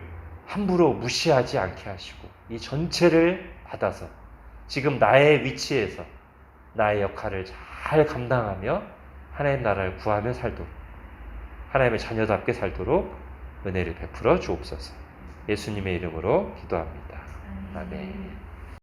함부로 무시하지 않게 하시고 이 전체를 받아서 지금 나의 위치에서 나의 역할을 잘 감당하며 하나님 나라를 구하며 살도록 하나님의 자녀답게 살도록 은혜를 베풀어 주옵소서. 예수님의 이름으로 기도합니다. 아멘.